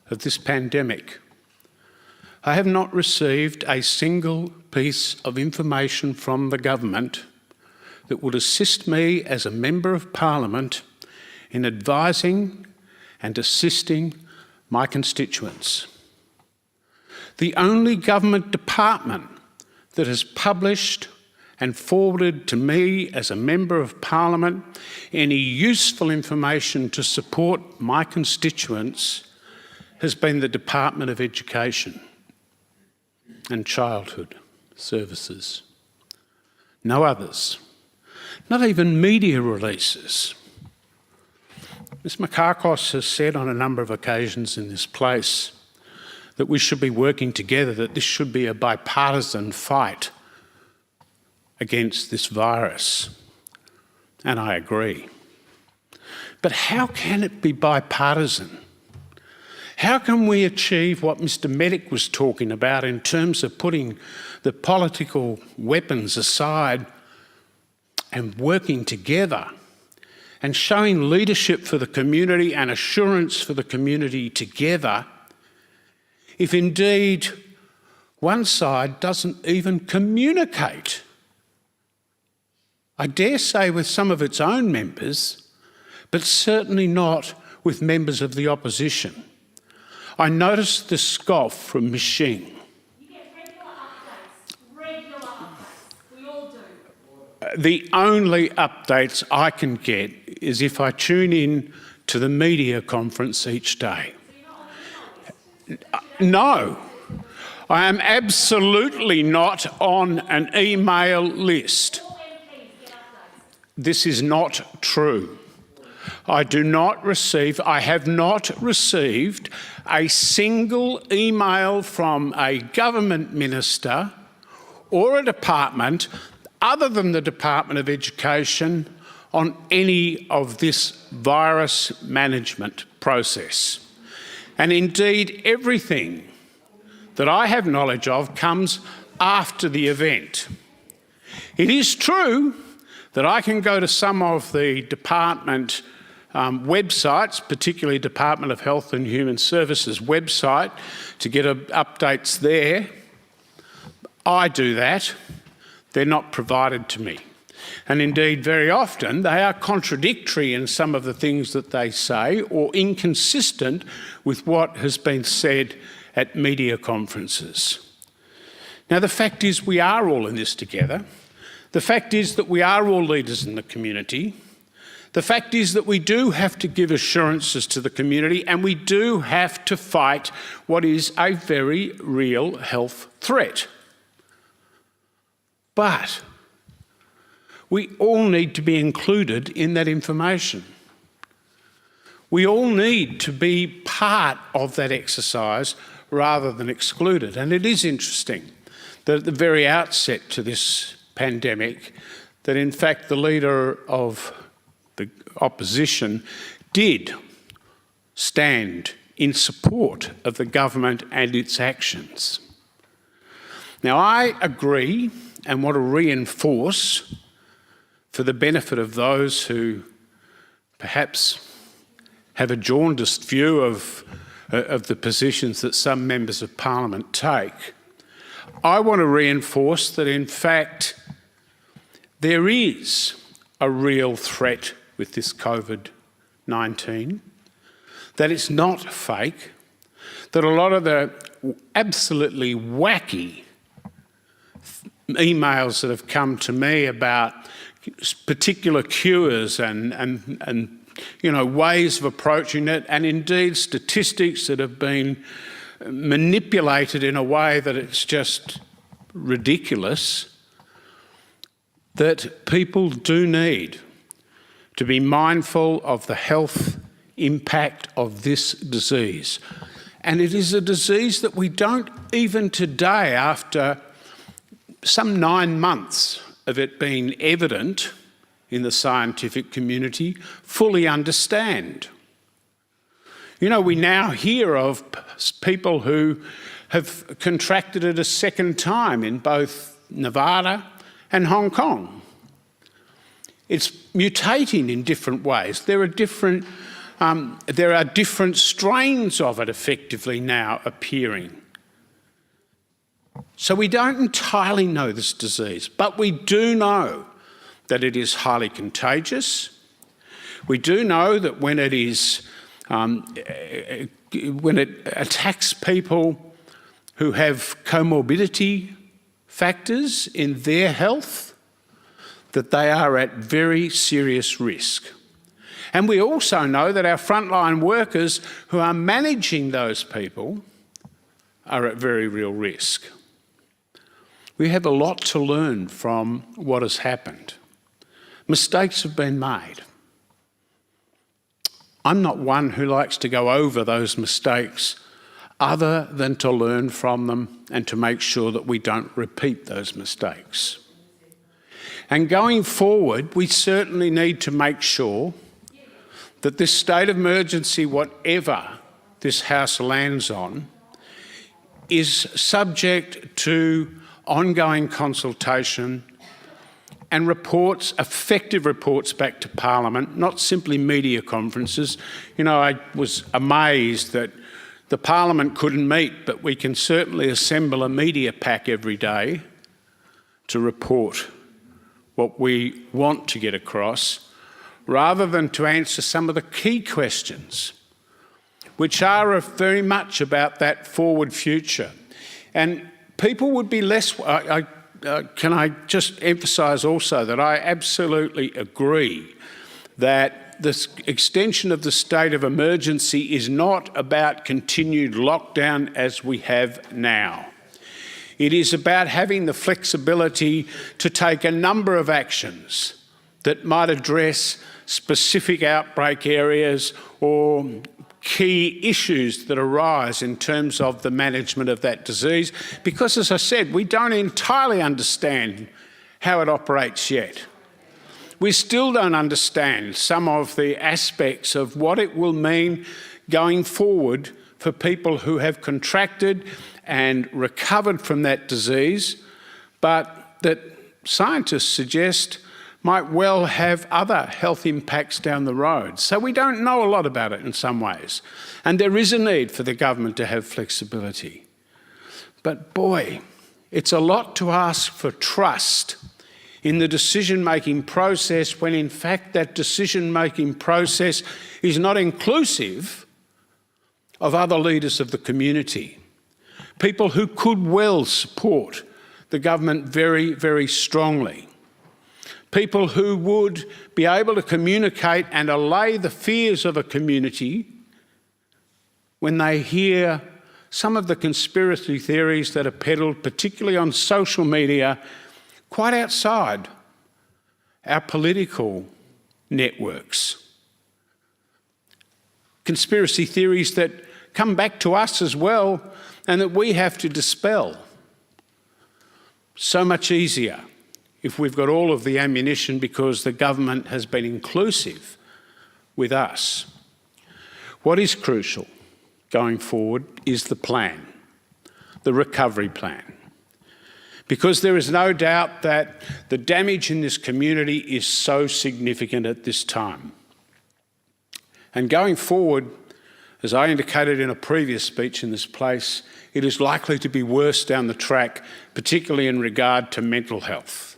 of this pandemic, I have not received a single piece of information from the government that would assist me as a Member of Parliament in advising and assisting my constituents. The only government department that has published and forwarded to me as a Member of Parliament any useful information to support my constituents has been the Department of Education and Childhood Services. No others. Not even media releases. Ms Makakos has said on a number of occasions in this place that we should be working together, that this should be a bipartisan fight against this virus. And I agree. But how can it be bipartisan? How can we achieve what Mr Meddick was talking about in terms of putting the political weapons aside and working together and showing leadership for the community and assurance for the community together, if indeed one side doesn't even communicate? I dare say with some of its own members, but certainly not with members of the opposition. I noticed the scoff from Ms Shing. You get regular updates. We all do. The only updates I can get is if I tune in to the media conference each day. No, I am absolutely not on an email list. This is not true. I have not received a single email from a government minister or a department other than the Department of Education on any of this virus management process. And indeed, everything that I have knowledge of comes after the event. It is true that I can go to some of the department websites, particularly Department of Health and Human Services website, to get updates there. I do that. They're not provided to me. And indeed, very often, they are contradictory in some of the things that they say or inconsistent with what has been said at media conferences. Now, the fact is we are all in this together. The fact is that we are all leaders in the community. The fact is that we do have to give assurances to the community, and we do have to fight what is a very real health threat. But we all need to be included in that information. We all need to be part of that exercise rather than excluded. And it is interesting that at the very outset to this pandemic, that in fact the leader of the opposition did stand in support of the government and its actions. Now, I agree and want to reinforce, for the benefit of those who perhaps have a jaundiced view of the positions that some members of Parliament take, I want to reinforce that in fact there is a real threat with this COVID-19, that it's not fake, that a lot of the absolutely wacky emails that have come to me about particular cures and you know, ways of approaching it, and indeed statistics that have been manipulated in a way that it's just ridiculous, that people do need to be mindful of the health impact of this disease. And it is a disease that we don't even today, after some 9 months of it being evident in the scientific community, fully understand. You know, we now hear of people who have contracted it a second time in both Nevada and Hong Kong. It's mutating in different ways. There are different strains of it effectively now appearing. So we don't entirely know this disease, but we do know that it is highly contagious. We do know that when it attacks people who have comorbidity factors in their health, that they are at very serious risk. And we also know that our frontline workers who are managing those people are at very real risk. We have a lot to learn from what has happened. Mistakes have been made. I'm not one who likes to go over those mistakes other than to learn from them and to make sure that we don't repeat those mistakes. And going forward, we certainly need to make sure that this state of emergency, whatever this House lands on, is subject to ongoing consultation and reports, effective reports back to Parliament, not simply media conferences. You know, I was amazed that the Parliament couldn't meet, but we can certainly assemble a media pack every day to report what we want to get across, rather than to answer some of the key questions, which are very much about that forward future. And people would be less... can I just emphasise also that I absolutely agree that the extension of the state of emergency is not about continued lockdown as we have now. It is about having the flexibility to take a number of actions that might address specific outbreak areas or key issues that arise in terms of the management of that disease, because, as I said, we don't entirely understand how it operates yet. We still don't understand some of the aspects of what it will mean going forward for people who have contracted and recovered from that disease, but that scientists suggest might well have other health impacts down the road. So we don't know a lot about it in some ways. And there is a need for the government to have flexibility. But boy, it's a lot to ask for trust in the decision-making process when in fact that decision-making process is not inclusive of other leaders of the community, people who could well support the government very, very strongly, people who would be able to communicate and allay the fears of a community when they hear some of the conspiracy theories that are peddled, particularly on social media, quite outside our political networks. Conspiracy theories that come back to us as well and that we have to dispel. So much easier if we've got all of the ammunition because the government has been inclusive with us. What is crucial going forward is the plan, the recovery plan. Because there is no doubt that the damage in this community is so significant at this time. And going forward, as I indicated in a previous speech in this place, it is likely to be worse down the track, particularly in regard to mental health.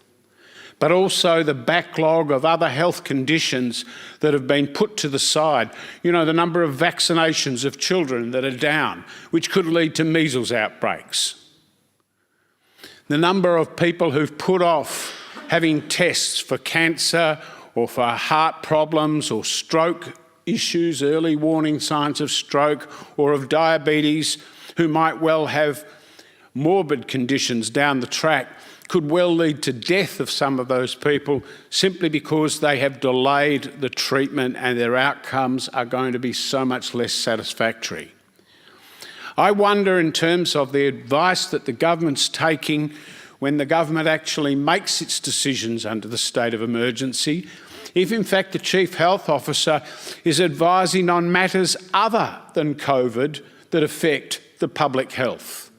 But also the backlog of other health conditions that have been put to the side. You know, the number of vaccinations of children that are down, which could lead to measles outbreaks. The number of people who've put off having tests for cancer or for heart problems or stroke issues, early warning signs of stroke or of diabetes, who might well have morbid conditions down the track, could well lead to death of some of those people simply because they have delayed the treatment and their outcomes are going to be so much less satisfactory. I wonder, in terms of the advice that the government's taking when the government actually makes its decisions under the state of emergency, if in fact the Chief Health Officer is advising on matters other than COVID that affect the public health,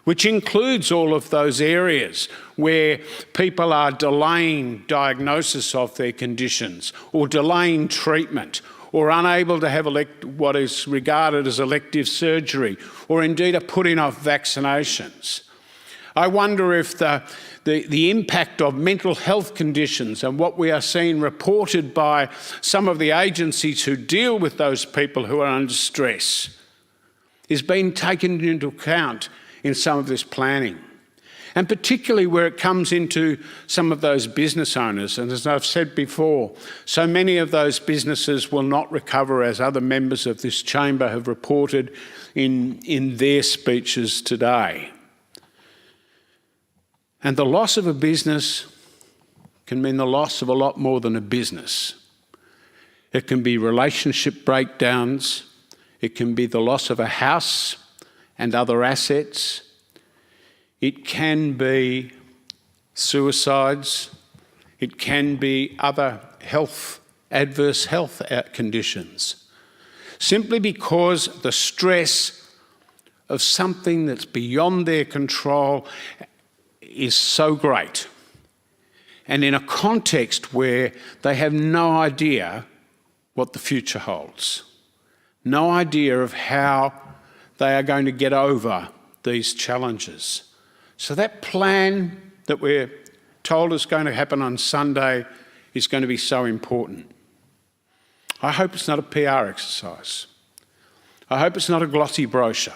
which includes all of those areas where people are delaying diagnosis of their conditions or delaying treatment or unable to have what is regarded as elective surgery, or indeed are putting off vaccinations. I wonder if the impact of mental health conditions and what we are seeing reported by some of the agencies who deal with those people who are under stress is being taken into account in some of this planning. And particularly where it comes into some of those business owners. And as I've said before, so many of those businesses will not recover, as other members of this chamber have reported in their speeches today. And the loss of a business can mean the loss of a lot more than a business. It can be relationship breakdowns. It can be the loss of a house and other assets. It can be suicides. It can be other adverse health conditions, simply because the stress of something that's beyond their control is so great. And in a context where they have no idea what the future holds, no idea of how they are going to get over these challenges. So that plan that we're told is going to happen on Sunday is going to be so important. I hope it's not a PR exercise. I hope it's not a glossy brochure.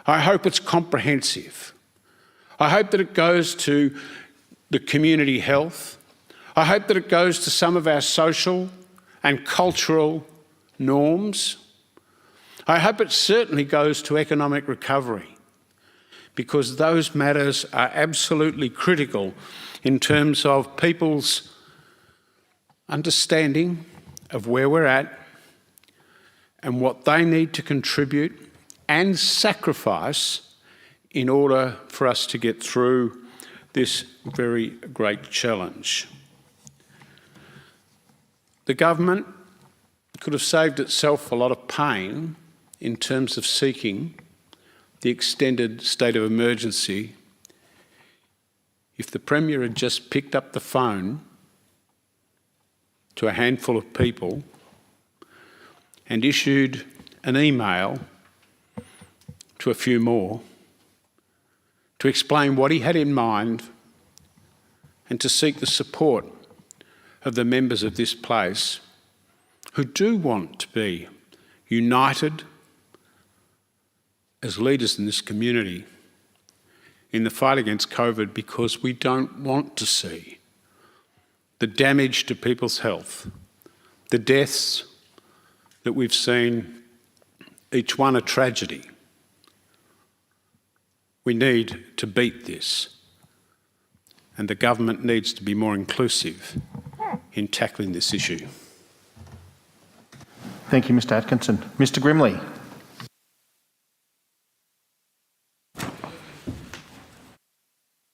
I hope it's comprehensive. I hope that it goes to the community health. I hope that it goes to some of our social and cultural norms. I hope it certainly goes to economic recovery, because those matters are absolutely critical in terms of people's understanding of where we're at and what they need to contribute and sacrifice in order for us to get through this very great challenge. The government could have saved itself a lot of pain in terms of seeking the extended state of emergency if the Premier had just picked up the phone to a handful of people and issued an email to a few more to explain what he had in mind and to seek the support of the members of this place who do want to be united as leaders in this community in the fight against COVID, because we don't want to see the damage to people's health, the deaths that we've seen, each one a tragedy. We need to beat this, and the government needs to be more inclusive in tackling this issue. Thank you, Mr Atkinson. Mr Grimley.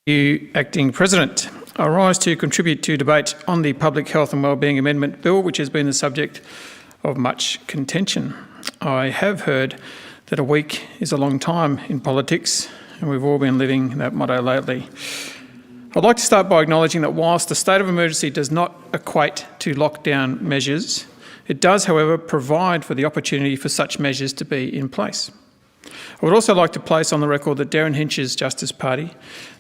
You, Acting President. I rise to contribute to debate on the Public Health and Wellbeing Amendment Bill, which has been the subject of much contention. I have heard that a week is a long time in politics, and we've all been living that motto lately. I'd like to start by acknowledging that whilst the state of emergency does not equate to lockdown measures, it does, however, provide for the opportunity for such measures to be in place. I would also like to place on the record that Derryn Hinch's Justice Party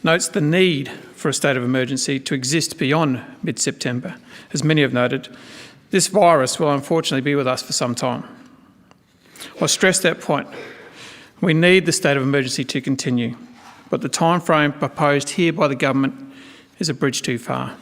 notes the need for a state of emergency to exist beyond mid-September. As many have noted, this virus will unfortunately be with us for some time. I stress that point. We need the state of emergency to continue, but the timeframe proposed here by the government is a bridge too far.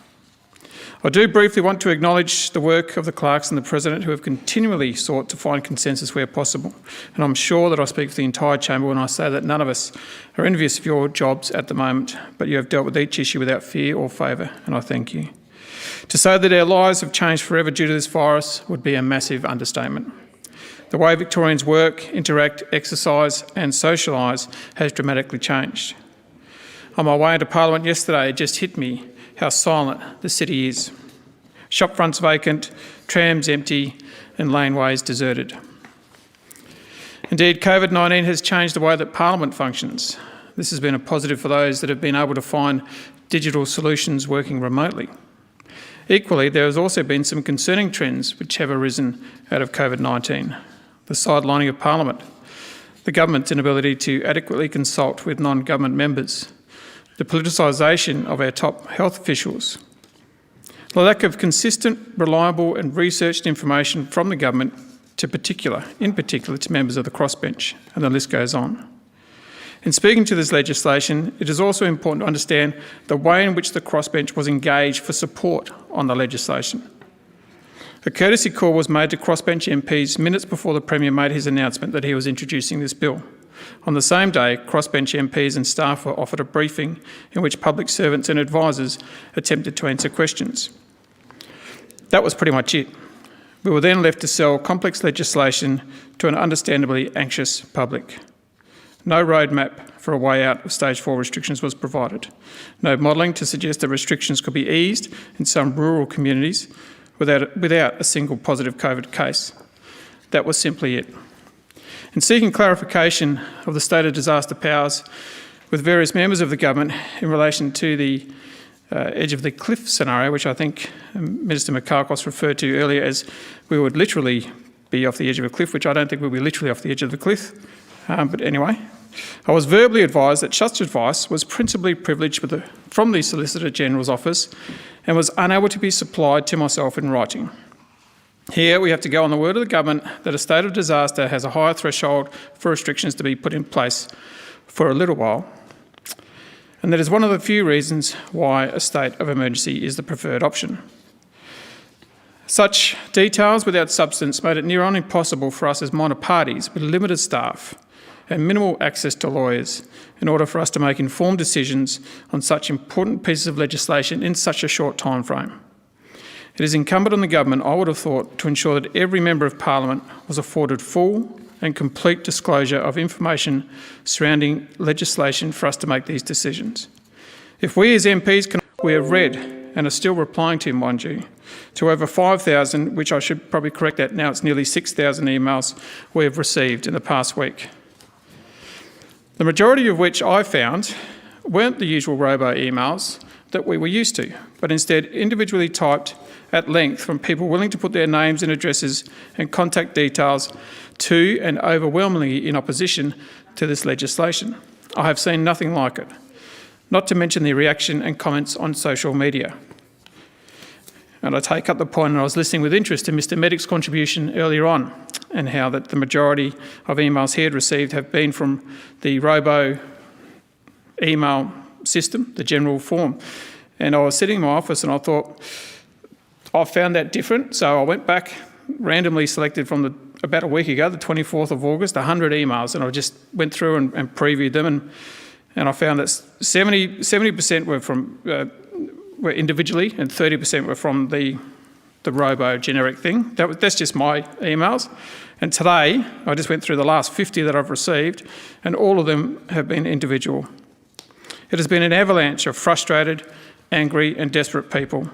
I do briefly want to acknowledge the work of the clerks and the President, who have continually sought to find consensus where possible. And I'm sure that I speak for the entire chamber when I say that none of us are envious of your jobs at the moment, but you have dealt with each issue without fear or favour, and I thank you. To say that our lives have changed forever due to this virus would be a massive understatement. The way Victorians work, interact, exercise and socialise has dramatically changed. On my way into Parliament yesterday, it just hit me how silent the city is. Shop fronts vacant, trams empty and laneways deserted. Indeed, COVID-19 has changed the way that Parliament functions. This has been a positive for those that have been able to find digital solutions working remotely. Equally, there has also been some concerning trends which have arisen out of COVID-19. The sidelining of Parliament, the government's inability to adequately consult with non-government members, the politicisation of our top health officials, the lack of consistent, reliable and researched information from the government in particular to members of the crossbench, and the list goes on. In speaking to this legislation, it is also important to understand the way in which the crossbench was engaged for support on the legislation. A courtesy call was made to crossbench MPs minutes before the Premier made his announcement that he was introducing this bill. On the same day, crossbench MPs and staff were offered a briefing in which public servants and advisors attempted to answer questions. That was pretty much it. We were then left to sell complex legislation to an understandably anxious public. No roadmap for a way out of stage 4 restrictions was provided. No modelling to suggest that restrictions could be eased in some rural communities without a single positive COVID case. That was simply it. In seeking clarification of the state of disaster powers with various members of the government in relation to the edge of the cliff scenario, which I think Minister McCarkos referred to earlier as we would literally be off the edge of a cliff, which I don't think we'll be literally off the edge of the cliff. But anyway, I was verbally advised that such advice was principally privileged from the Solicitor General's office and was unable to be supplied to myself in writing. Here we have to go on the word of the government that a state of disaster has a higher threshold for restrictions to be put in place for a little while. And that is one of the few reasons why a state of emergency is the preferred option. Such details without substance made it near on impossible for us as minor parties with limited staff and minimal access to lawyers in order for us to make informed decisions on such important pieces of legislation in such a short time frame. It is incumbent on the government, I would have thought, to ensure that every member of Parliament was afforded full and complete disclosure of information surrounding legislation for us to make these decisions. If we as MPs we have read and are still replying to, mind you, to over 5,000, which I should probably correct that now, it's nearly 6,000 emails we have received in the past week. The majority of which I found weren't the usual robo emails that we were used to, but instead individually typed at length from people willing to put their names and addresses and contact details to and overwhelmingly in opposition to this legislation. I have seen nothing like it, not to mention the reaction and comments on social media. And I take up the point, and I was listening with interest to Mr Meddick's contribution earlier on, and how that the majority of emails he had received have been from the robo email system, the general form. And I was sitting in my office and I thought, I found that different. So I went back, randomly selected from about a week ago, the 24th of August, 100 emails, and I just went through and previewed them, and I found that 70% were from were individually, and 30% were from the robo generic thing. That's just my emails. And today, I just went through the last 50 that I've received, and all of them have been individual. It has been an avalanche of frustrated, angry and desperate people,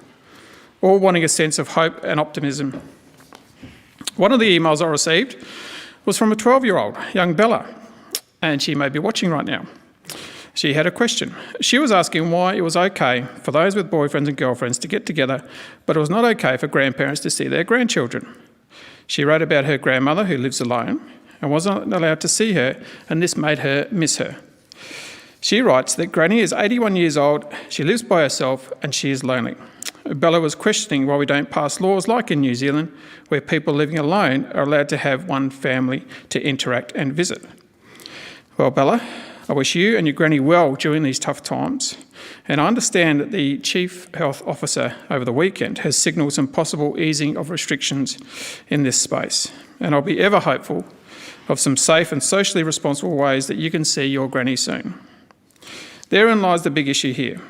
all wanting a sense of hope and optimism. One of the emails I received was from a 12-year-old, young Bella, and she may be watching right now. She had a question. She was asking why it was okay for those with boyfriends and girlfriends to get together, but it was not okay for grandparents to see their grandchildren. She wrote about her grandmother, who lives alone, and wasn't allowed to see her, and this made her miss her. She writes that Granny is 81 years old, she lives by herself, and she is lonely. Bella was questioning why we don't pass laws like in New Zealand, where people living alone are allowed to have one family to interact and visit. Well, Bella, I wish you and your granny well during these tough times, and I understand that the Chief Health Officer over the weekend has signalled some possible easing of restrictions in this space, and I'll be ever hopeful of some safe and socially responsible ways that you can see your granny soon. Therein lies the big issue here.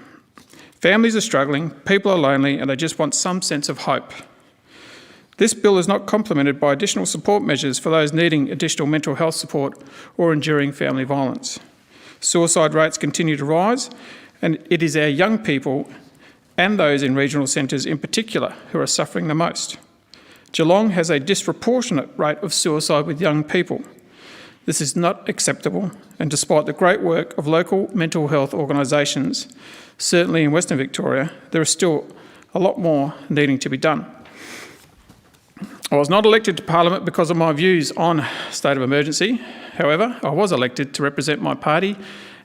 Families are struggling, people are lonely, and they just want some sense of hope. This bill is not complemented by additional support measures for those needing additional mental health support or enduring family violence. Suicide rates continue to rise, and it is our young people and those in regional centres in particular who are suffering the most. Geelong has a disproportionate rate of suicide with young people. This is not acceptable, and despite the great work of local mental health organisations, certainly in Western Victoria, there is still a lot more needing to be done. I was not elected to Parliament because of my views on state of emergency. However, I was elected to represent my party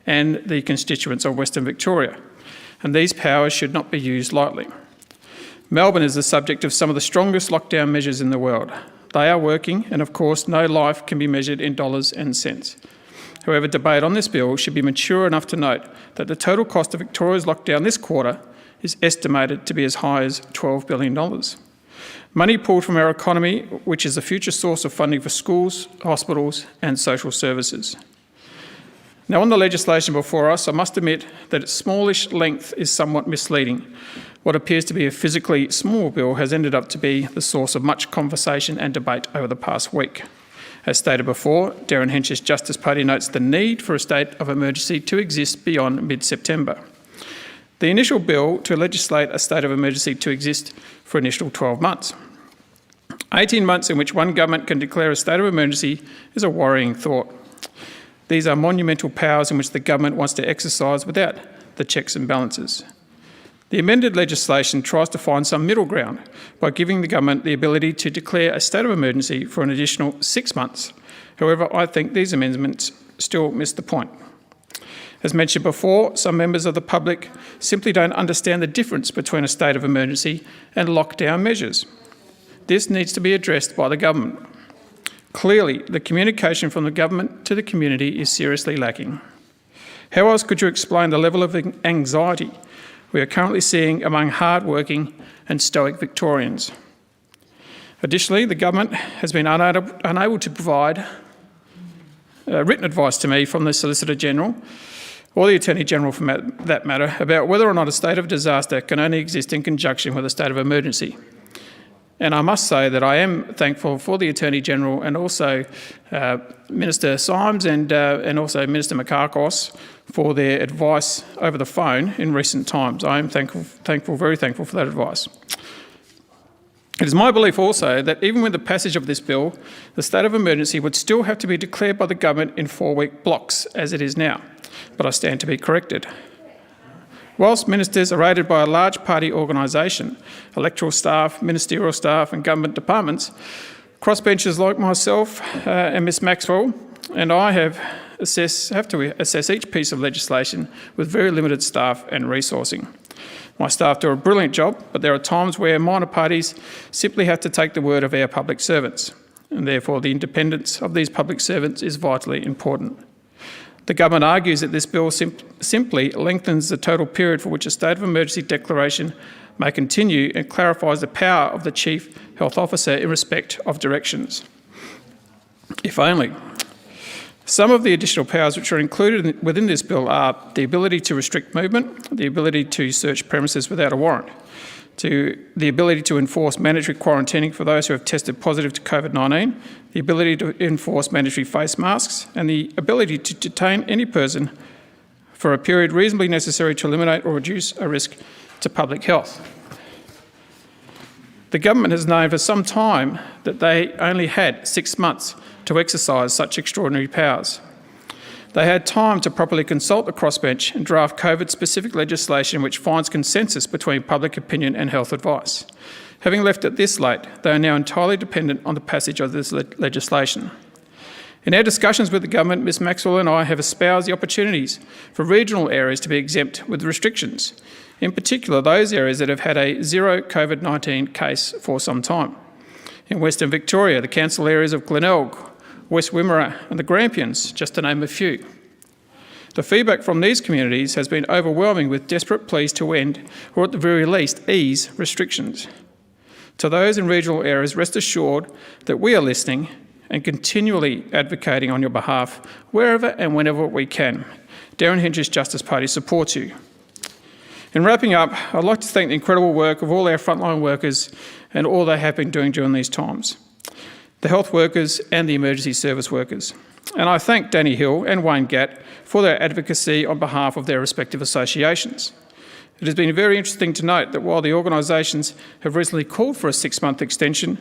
and the constituents of Western Victoria, and these powers should not be used lightly. Melbourne is the subject of some of the strongest lockdown measures in the world. They are working, and of course, no life can be measured in dollars and cents. However, debate on this bill should be mature enough to note that the total cost of Victoria's lockdown this quarter is estimated to be as high as $12 billion. Money pulled from our economy, which is the future source of funding for schools, hospitals and social services. Now, on the legislation before us, I must admit that its smallish length is somewhat misleading. What appears to be a physically small bill has ended up to be the source of much conversation and debate over the past week. As stated before, Derryn Hinch's Justice Party notes the need for a state of emergency to exist beyond mid-September. The initial bill to legislate a state of emergency to exist for an initial 12 months. 18 months in which one government can declare a state of emergency is a worrying thought. These are monumental powers in which the government wants to exercise without the checks and balances. The amended legislation tries to find some middle ground by giving the government the ability to declare a state of emergency for an additional 6 months. However, I think these amendments still miss the point. As mentioned before, some members of the public simply don't understand the difference between a state of emergency and lockdown measures. This needs to be addressed by the government. Clearly, the communication from the government to the community is seriously lacking. How else could you explain the level of anxiety we are currently seeing among hard-working and stoic Victorians? Additionally, the government has been unable to provide written advice to me from the Solicitor General or the Attorney General for that matter about whether or not a state of disaster can only exist in conjunction with a state of emergency. And I must say that I am thankful for the Attorney General and also Minister Symes and also Minister Makakos for their advice over the phone in recent times. I am very thankful for that advice. It is my belief also that even with the passage of this bill, the state of emergency would still have to be declared by the government in 4-week blocks, as it is now, but I stand to be corrected. Whilst ministers are aided by a large party organisation, electoral staff, ministerial staff and government departments, crossbenchers like myself and Ms Maxwell and I have to assess each piece of legislation with very limited staff and resourcing. My staff do a brilliant job, but there are times where minor parties simply have to take the word of our public servants, and therefore the independence of these public servants is vitally important. The government argues that this bill simply lengthens the total period for which a state of emergency declaration may continue and clarifies the power of the Chief Health Officer in respect of directions. If only. Some of the additional powers which are included within this bill are the ability to restrict movement, the ability to search premises without a warrant, the ability to enforce mandatory quarantining for those who have tested positive to COVID-19, the ability to enforce mandatory face masks, and the ability to detain any person for a period reasonably necessary to eliminate or reduce a risk to public health. The government has known for some time that they only had 6 months to exercise such extraordinary powers. They had time to properly consult the crossbench and draft COVID-specific legislation which finds consensus between public opinion and health advice. Having left it this late, they are now entirely dependent on the passage of this legislation. In our discussions with the government, Ms Maxwell and I have espoused the opportunities for regional areas to be exempt with restrictions, in particular those areas that have had a zero COVID-19 case for some time. In Western Victoria, the council areas of Glenelg, West Wimmera and the Grampians, just to name a few. The feedback from these communities has been overwhelming, with desperate pleas to end, or at the very least ease, restrictions. To those in regional areas, rest assured that we are listening and continually advocating on your behalf wherever and whenever we can. Derryn Hinch's Justice Party supports you. In wrapping up, I'd like to thank the incredible work of all our frontline workers and all they have been doing during these times, the health workers and the emergency service workers. And I thank Danny Hill and Wayne Gatt for their advocacy on behalf of their respective associations. It has been very interesting to note that while the organisations have recently called for a 6-month extension,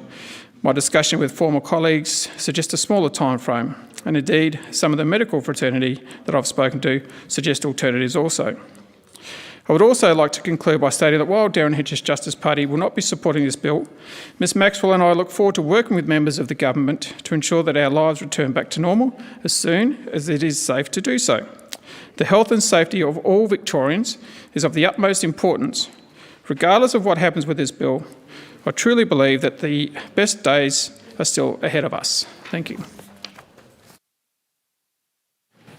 my discussion with former colleagues suggests a smaller time frame, and indeed some of the medical fraternity that I've spoken to suggest alternatives also. I would also like to conclude by stating that while Derryn Hinch's Justice Party will not be supporting this bill, Ms Maxwell and I look forward to working with members of the government to ensure that our lives return back to normal as soon as it is safe to do so. The health and safety of all Victorians is of the utmost importance. Regardless of what happens with this bill, I truly believe that the best days are still ahead of us. Thank you.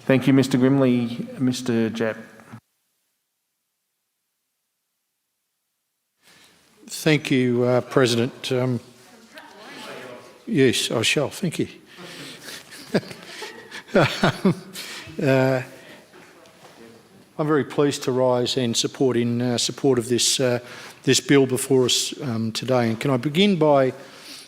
Thank you, Mr Grimley. Mr Gepp. Thank you, President. Yes, I shall. Thank you. I'm very pleased to rise and support of this bill before us today. And can I begin by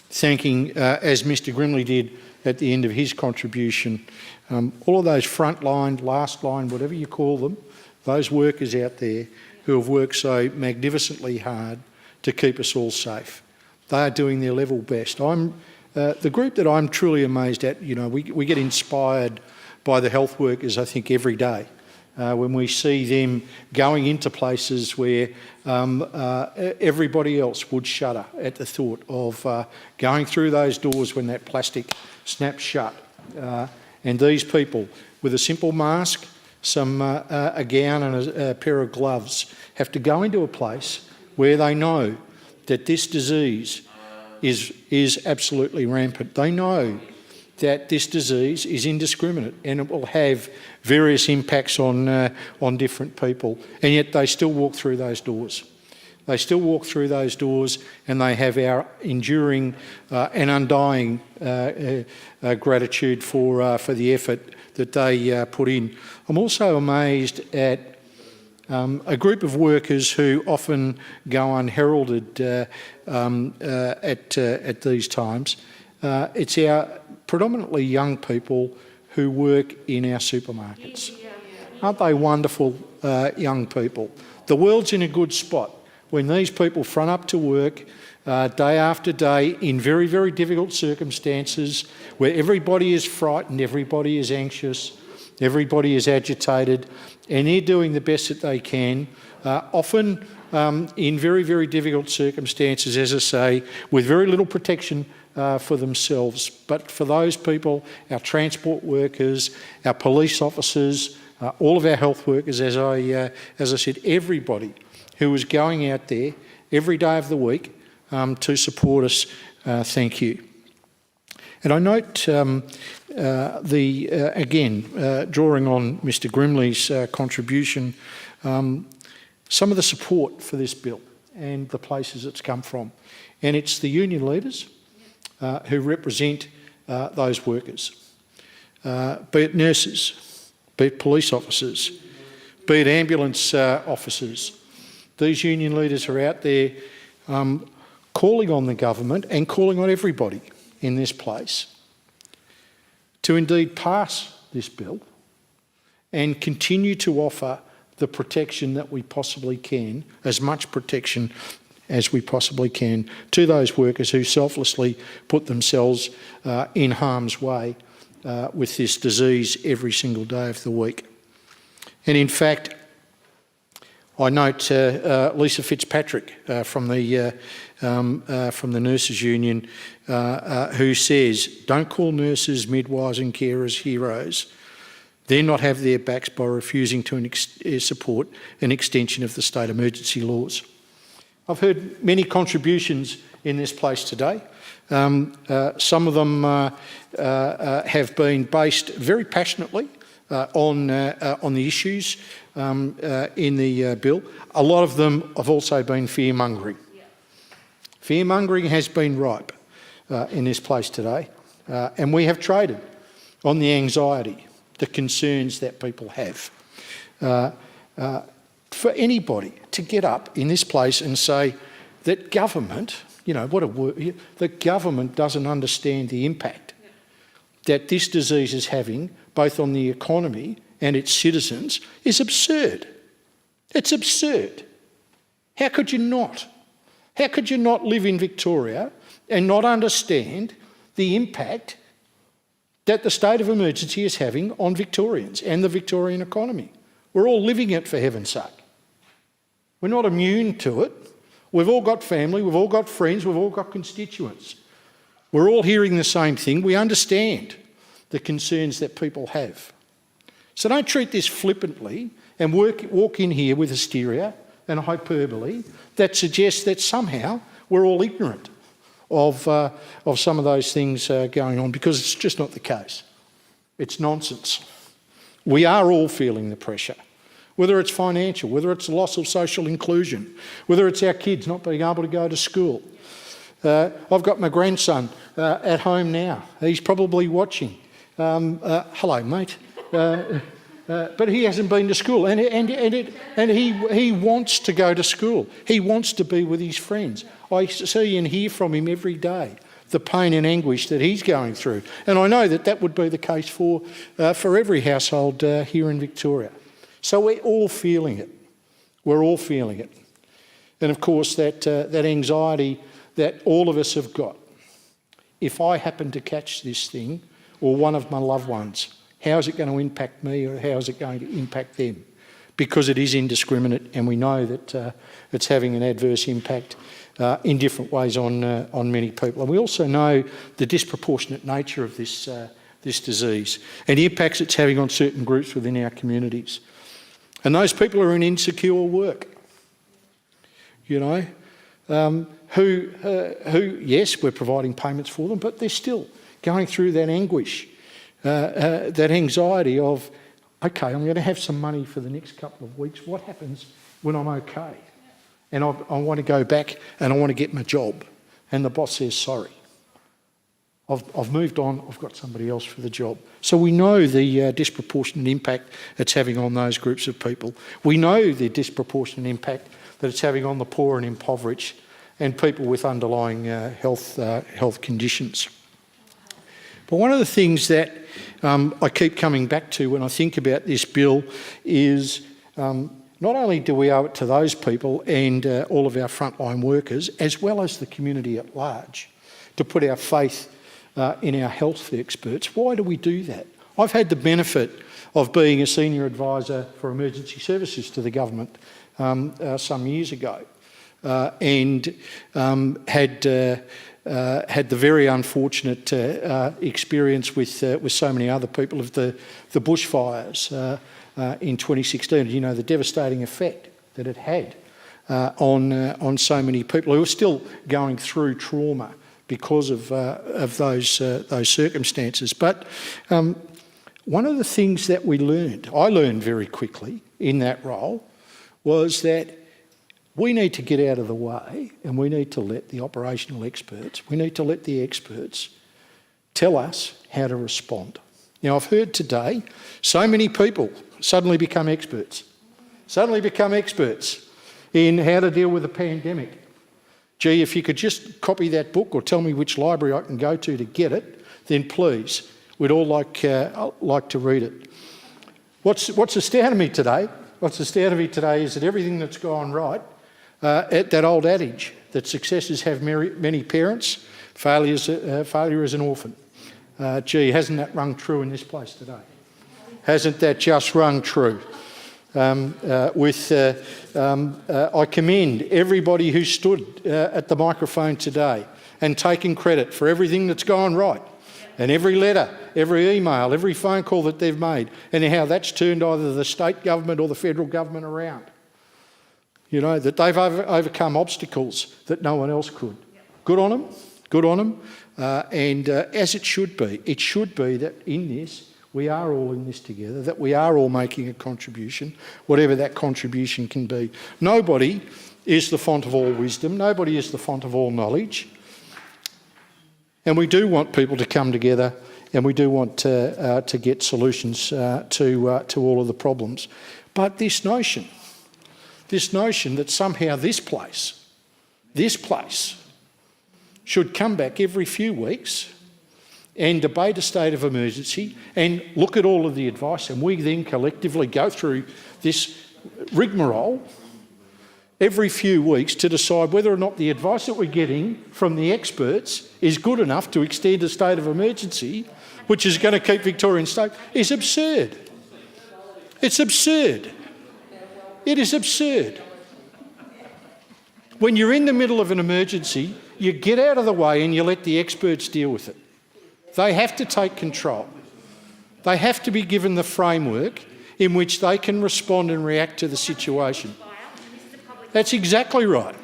thanking, as Mr Grimley did at the end of his contribution, all of those front line, last line, whatever you call them, those workers out there who have worked so magnificently hard to keep us all safe. They are doing their level best. The group that I'm truly amazed at, we get inspired by the health workers, I think, every day when we see them going into places where everybody else would shudder at the thought of going through those doors when that plastic snaps shut. And these people, with a simple mask, a gown and a pair of gloves, have to go into a place where they know that this disease is absolutely rampant. They know that this disease is indiscriminate and it will have various impacts on different people, and yet they still walk through those doors. They still walk through those doors, and they have our enduring and undying gratitude for the effort that they put in. I'm also amazed at a group of workers who often go unheralded at these times. It's our predominantly young people who work in our supermarkets. Aren't they wonderful young people? The world's in a good spot when these people front up to work day after day in very, very difficult circumstances where everybody is frightened, everybody is anxious, everybody is agitated, and they're doing the best that they can, often in very, very difficult circumstances, as I say, with very little protection for themselves. But for those people, our transport workers, our police officers, all of our health workers, as I said, everybody who is going out there every day of the week to support us, thank you. And I note, again, drawing on Mr Grimley's contribution, some of the support for this bill and the places it's come from. And it's the union leaders who represent those workers, be it nurses, be it police officers, be it ambulance officers. These union leaders are out there calling on the government and calling on everybody in this place to indeed pass this bill and continue to offer the protection that we possibly can, as much protection as we possibly can, to those workers who selflessly put themselves in harm's way with this disease every single day of the week. And in fact, I note Lisa Fitzpatrick from the Nurses Union who says, don't call nurses, midwives and carers heroes. They're not have their backs by refusing to support an extension of the state emergency laws. I've heard many contributions in this place today. Some of them have been based very passionately on the issues in the bill. A lot of them have also been fear-mongering. Fear-mongering has been ripe in this place today, and we have traded on the anxiety, the concerns that people have. For anybody to get up in this place and say that government, you know, what a word, the government doesn't understand the impact that this disease is having both on the economy and its citizens is absurd. It's absurd. How could you not? How could you not live in Victoria and not understand the impact that the state of emergency is having on Victorians and the Victorian economy? We're all living it, for heaven's sake. We're not immune to it. We've all got family, we've all got friends, we've all got constituents. We're all hearing the same thing. We understand the concerns that people have. So don't treat this flippantly and walk in here with hysteria and hyperbole that suggests that somehow we're all ignorant of some of those things going on, because it's just not the case. It's nonsense. We are all feeling the pressure, whether it's financial, whether it's loss of social inclusion, whether it's our kids not being able to go to school. I've got my grandson at home now. He's probably watching. Hello, mate. But he hasn't been to school, and he wants to go to school. He wants to be with his friends. I see and hear from him every day the pain and anguish that he's going through, and I know that that would be the case for every household here in Victoria. So we're all feeling it. We're all feeling it, and of course that anxiety that all of us have got. If I happen to catch this thing, or one of my loved ones, how is it going to impact me, or how is it going to impact them? Because it is indiscriminate, and we know that it's having an adverse impact in different ways on many people. And we also know the disproportionate nature of this disease and the impacts it's having on certain groups within our communities. And those people are in insecure work, you know, who yes, we're providing payments for them, but they're still going through that anguish, that anxiety of, okay, I'm going to have some money for the next couple of weeks. What happens when I'm okay? And I want to go back and I want to get my job. And the boss says, sorry, I've moved on, I've got somebody else for the job. So we know the disproportionate impact it's having on those groups of people. We know the disproportionate impact that it's having on the poor and impoverished and people with underlying health conditions. But one of the things that I keep coming back to when I think about this bill is not only do we owe it to those people and all of our frontline workers, as well as the community at large, to put our faith in our health experts. Why do we do that? I've had the benefit of being a senior advisor for emergency services to the government some years ago, and had the very unfortunate experience with so many other people of the bushfires in 2016. You know, the devastating effect that it had on so many people who are still going through trauma because of those circumstances. But one of the things that I learned very quickly in that role, was that we need to get out of the way and we need to let the operational experts, we need to let the experts tell us how to respond. Now, I've heard today so many people suddenly become experts in how to deal with a pandemic. Gee, if you could just copy that book or tell me which library I can go to get it, then please, we'd all like to read it. What's astounded me today? Is that everything that's gone right, that old adage that successes have many parents, failure is an orphan. Gee, hasn't that rung true in this place today? Hasn't that just rung true? I commend everybody who stood at the microphone today and taken credit for everything that's gone right, and every letter, every email, every phone call that they've made, and how that's turned either the state government or the federal government around. You know, that they've overcome obstacles that no one else could. Good on them. And as it should be that in this, we are all in this together, that we are all making a contribution, whatever that contribution can be. Nobody is the font of all wisdom. Nobody is the font of all knowledge. And we do want people to come together, and we do want to get solutions to all of the problems. But this notion that somehow this place should come back every few weeks and debate a state of emergency and look at all of the advice, and we then collectively go through this rigmarole every few weeks to decide whether or not the advice that we're getting from the experts is good enough to extend a state of emergency, which is going to keep Victorian safe, is absurd. It's absurd. It is absurd. When you're in the middle of an emergency, you get out of the way and you let the experts deal with it. They have to take control. They have to be given the framework in which they can respond and react to the situation. That's exactly right,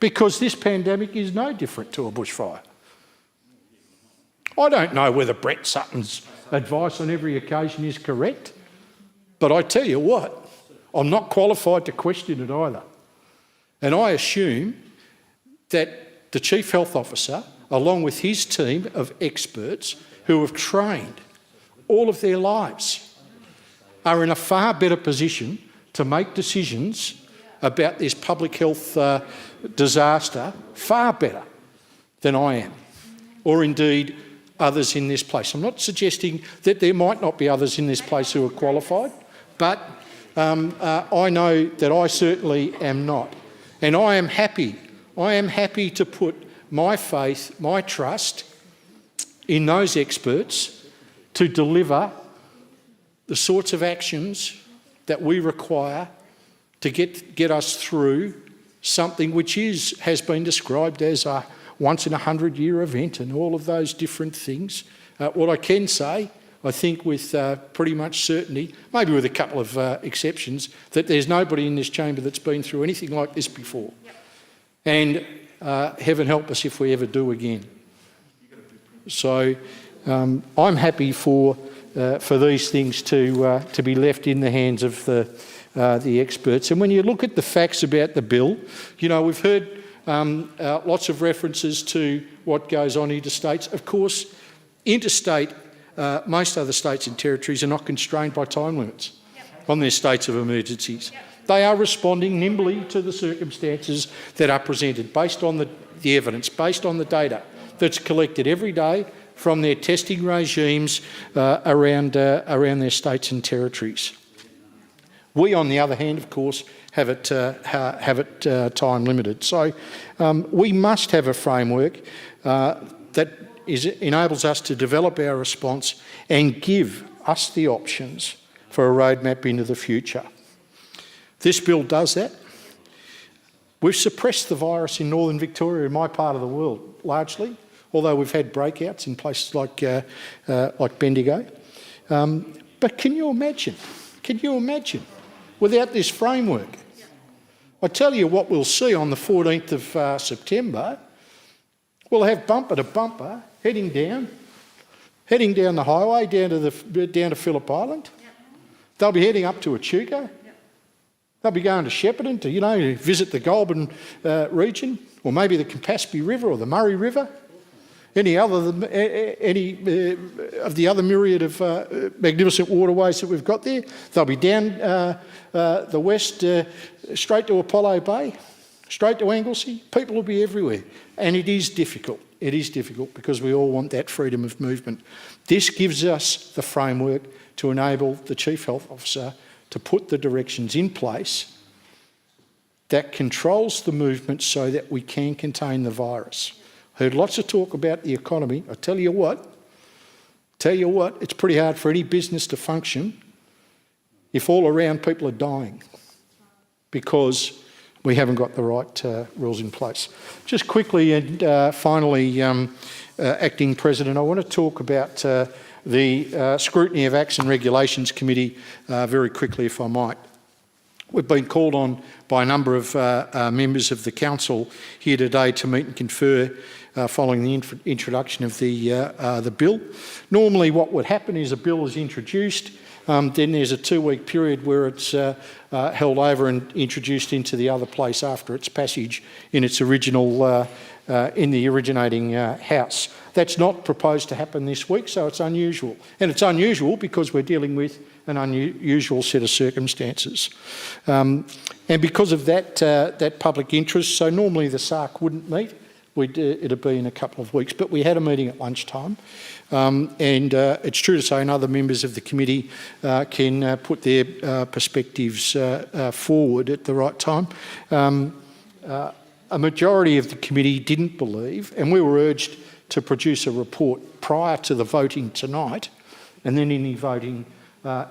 because this pandemic is no different to a bushfire. I don't know whether Brett Sutton's advice on every occasion is correct, but I tell you what, I'm not qualified to question it either. And I assume that the Chief Health Officer, along with his team of experts who have trained all of their lives, are in a far better position to make decisions about this public health disaster, far better than I am, or indeed others in this place. I'm not suggesting that there might not be others in this place who are qualified, but I know that I certainly am not. And I am happy to put my faith, my trust in those experts to deliver the sorts of actions that we require to get us through something which has been described as a once-in-a-100-year event and all of those different things. What I can say, I think with pretty much certainty, maybe with a couple of exceptions, that there's nobody in this chamber that's been through anything like this before. And heaven help us if we ever do again. So I'm happy for these things to be left in the hands of the experts. And when you look at the facts about the bill, you know, we've heard lots of references to what goes on interstates. Of course, interstate, most other states and territories are not constrained by time limits on their states of emergencies. They are responding nimbly to the circumstances that are presented based on the evidence, based on the data that's collected every day from their testing regimes around their states and territories. We, on the other hand, of course, have it time limited. So we must have a framework that enables us to develop our response and give us the options for a roadmap into the future. This bill does that. We've suppressed the virus in northern Victoria, in my part of the world, largely, although we've had breakouts in places like Bendigo. But can you imagine, without this framework? I tell you what we'll see on the 14th of September. We'll have bumper to bumper heading down the highway down to Phillip Island. They'll be heading up to Echuca. They'll be going to Shepparton to, visit the Goulburn region, or maybe the Campaspe River or the Murray River. Any of the other myriad of magnificent waterways that we've got there. They'll be down the west, straight to Apollo Bay, straight to Anglesey. People will be everywhere. And it is difficult. It is difficult because we all want that freedom of movement. This gives us the framework to enable the Chief Health Officer to put the directions in place that controls the movement so that we can contain the virus. Heard lots of talk about the economy. I tell you what, it's pretty hard for any business to function if all around people are dying because we haven't got the right rules in place. Just quickly and finally, Acting President, I want to talk about the Scrutiny of Acts and Regulations Committee very quickly, if I might. We've been called on by a number of members of the Council here today to meet and confer following the introduction of the bill. Normally what would happen is a bill is introduced, then there's a 2-week period where it's held over and introduced into the other place after its passage in its original, in the originating House. That's not proposed to happen this week, so it's unusual. And it's unusual because we're dealing with an unusual set of circumstances. And because of that public interest, so normally the SARC wouldn't meet. It'd be in a couple of weeks, but we had a meeting at lunchtime. And it's true to say and other members of the committee can put their perspectives forward at the right time. A majority of the committee didn't believe, and we were urged to produce a report prior to the voting tonight and then any voting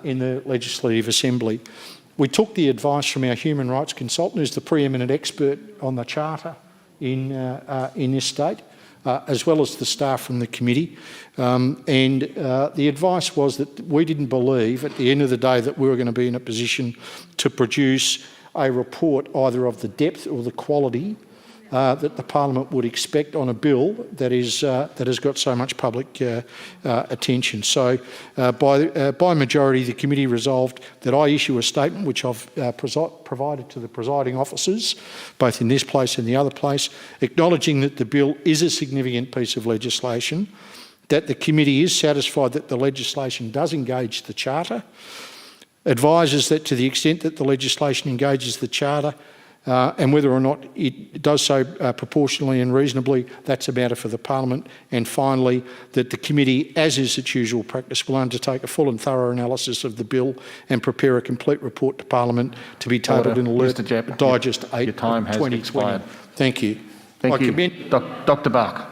in the Legislative Assembly. We took the advice from our human rights consultant, who's the preeminent expert on the Charter in this state, as well as the staff from the committee. And the advice was that we didn't believe at the end of the day that we were going to be in a position to produce a report either of the depth or the quality that the Parliament would expect on a bill that has got so much public attention. So by majority, the committee resolved that I issue a statement which I've provided to the presiding officers, both in this place and the other place, acknowledging that the bill is a significant piece of legislation, that the committee is satisfied that the legislation does engage the Charter, advises that to the extent that the legislation engages the Charter, and whether or not it does so proportionally and reasonably, that's a matter for the Parliament. And finally, that the committee, as is its usual practice, will undertake a full and thorough analysis of the bill and prepare a complete report to Parliament to be tabled in Alert Digest 8 your time has 2020. expired. Thank you. Thank you. Dr. Bach.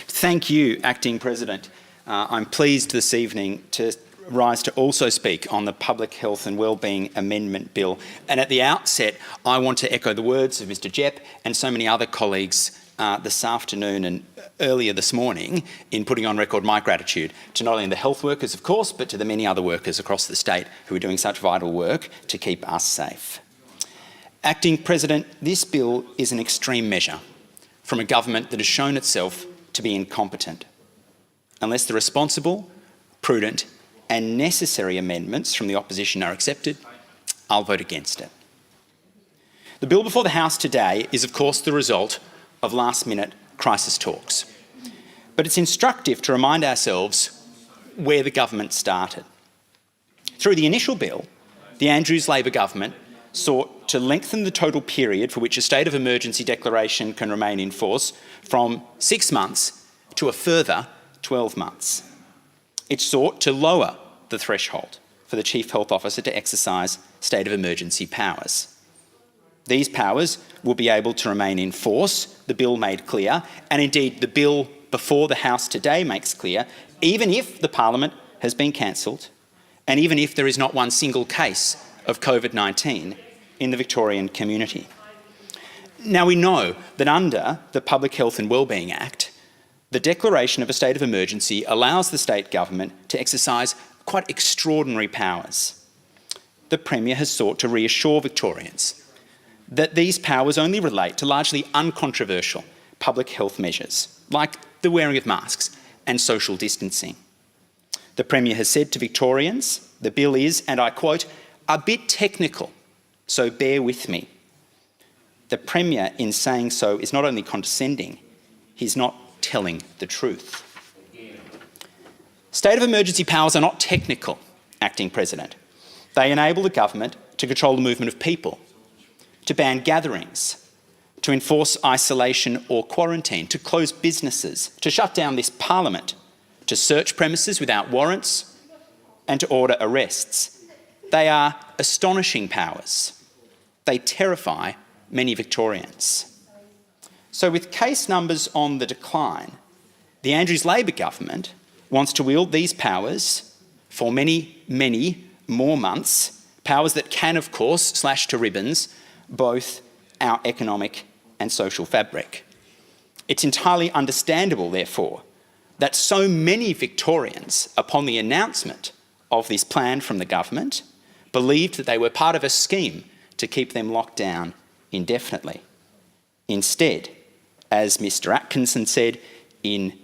Thank you, Acting President. I'm pleased this evening to rise to also speak on the Public Health and Wellbeing Amendment Bill. And at the outset, I want to echo the words of Mr Gepp and so many other colleagues this afternoon and earlier this morning in putting on record my gratitude to not only the health workers, of course, but to the many other workers across the state who are doing such vital work to keep us safe. Acting President, this bill is an extreme measure from a government that has shown itself to be incompetent. Unless the responsible, prudent and necessary amendments from the opposition are accepted, I'll vote against it. The bill before the House today is, of course, the result of last-minute crisis talks. But it's instructive to remind ourselves where the government started. Through the initial bill, the Andrews Labor government sought to lengthen the total period for which a state of emergency declaration can remain in force from 6 months to a further 12 months. It sought to lower the threshold for the Chief Health Officer to exercise state of emergency powers. These powers will be able to remain in force, the bill made clear, and indeed the bill before the House today makes clear, even if the Parliament has been cancelled and even if there is not one single case of COVID-19 in the Victorian community. Now, we know that under the Public Health and Wellbeing Act, the declaration of a state of emergency allows the state government to exercise quite extraordinary powers. The Premier has sought to reassure Victorians that these powers only relate to largely uncontroversial public health measures, like the wearing of masks and social distancing. The Premier has said to Victorians, the bill is, and I quote, a bit technical, so bear with me. The Premier, in saying so, is not only condescending, he's not telling the truth. State of emergency powers are not technical, Acting President. They enable the government to control the movement of people, to ban gatherings, to enforce isolation or quarantine, to close businesses, to shut down this Parliament, to search premises without warrants, and to order arrests. They are astonishing powers. They terrify many Victorians. So with case numbers on the decline, the Andrews Labor government wants to wield these powers for many, many more months, powers that can, of course, slash to ribbons both our economic and social fabric. It's entirely understandable, therefore, that so many Victorians, upon the announcement of this plan from the government, believed that they were part of a scheme to keep them locked down indefinitely. Instead, as Mr Atkinson said in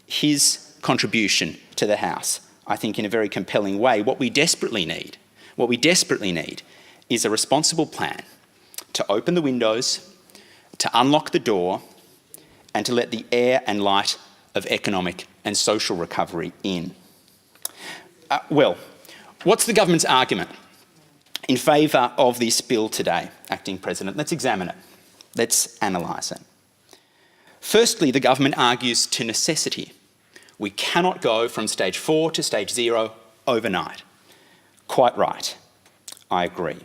his contribution to the House, I think in a very compelling way, what we desperately need is a responsible plan to open the windows, to unlock the door, and to let the air and light of economic and social recovery in. Well, what's the government's argument in favour of this bill today, Acting President? Let's examine it. Let's analyse it. Firstly, the government argues to necessity. We cannot go from stage 4 to stage 0 overnight. Quite right. I agree.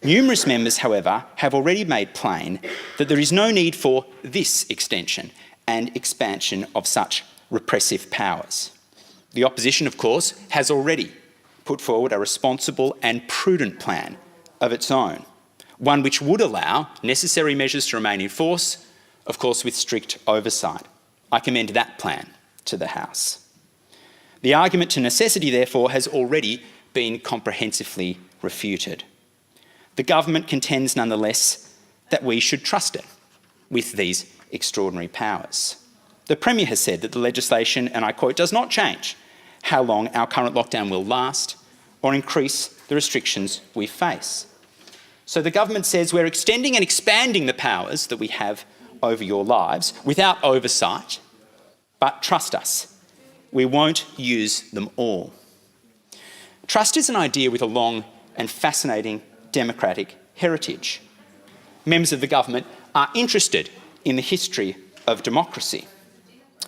Numerous members, however, have already made plain that there is no need for this extension and expansion of such repressive powers. The opposition, of course, has already put forward a responsible and prudent plan of its own, one which would allow necessary measures to remain in force, of course with strict oversight. I commend that plan to the House. The argument to necessity, therefore, has already been comprehensively refuted. The government contends nonetheless that we should trust it with these extraordinary powers. The Premier has said that the legislation, and I quote, does not change how long our current lockdown will last or increase the restrictions we face. So the government says we're extending and expanding the powers that we have over your lives without oversight, but trust us, we won't use them all. Trust is an idea with a long and fascinating democratic heritage. Members of the government are interested in the history of democracy.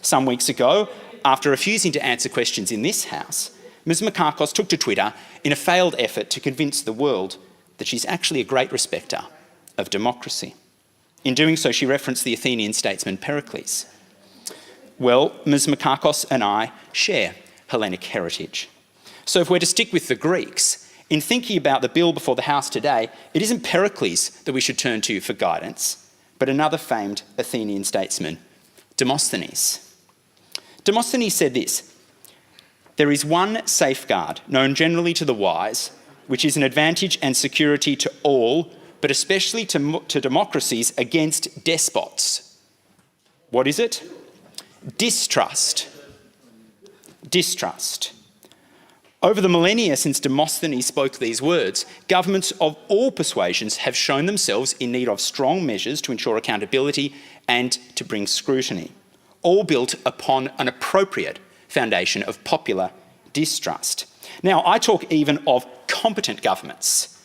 Some weeks ago, after refusing to answer questions in this House, Ms Makakos took to Twitter in a failed effort to convince the world that she's actually a great respecter of democracy. In doing so, she referenced the Athenian statesman Pericles. Well, Ms Makakos and I share Hellenic heritage. So if we're to stick with the Greeks, in thinking about the bill before the House today, it isn't Pericles that we should turn to for guidance, but another famed Athenian statesman, Demosthenes. Demosthenes said this: "There is one safeguard known generally to the wise, which is an advantage and security to all, but especially to democracies against despots. What is it? Distrust. Distrust." Over the millennia since Demosthenes spoke these words, governments of all persuasions have shown themselves in need of strong measures to ensure accountability and to bring scrutiny, all built upon an appropriate foundation of popular distrust. Now, I talk even of competent governments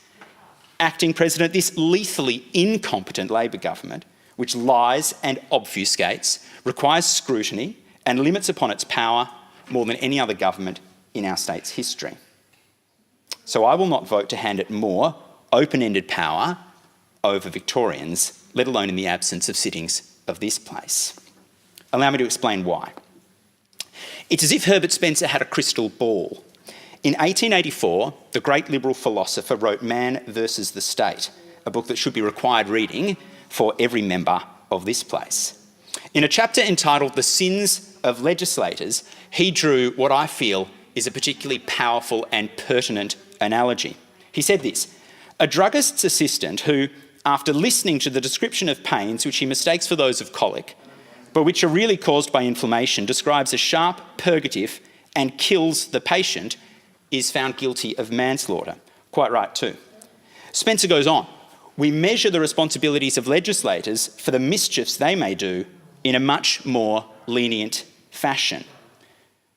Acting President, this lethally incompetent Labor government, which lies and obfuscates, requires scrutiny and limits upon its power more than any other government in our state's history. So I will not vote to hand it more open-ended power over Victorians, let alone in the absence of sittings of this place. Allow me to explain why. It's as if Herbert Spencer had a crystal ball. In 1884, the great liberal philosopher wrote Man versus the State, a book that should be required reading for every member of this place. In a chapter entitled The Sins of Legislators, he drew what I feel is a particularly powerful and pertinent analogy. He said this: a druggist's assistant who, after listening to the description of pains which he mistakes for those of colic, but which are really caused by inflammation, describes a sharp purgative and kills the patient, is found guilty of manslaughter. Quite right too. Spencer goes on: we measure the responsibilities of legislators for the mischiefs they may do in a much more lenient fashion.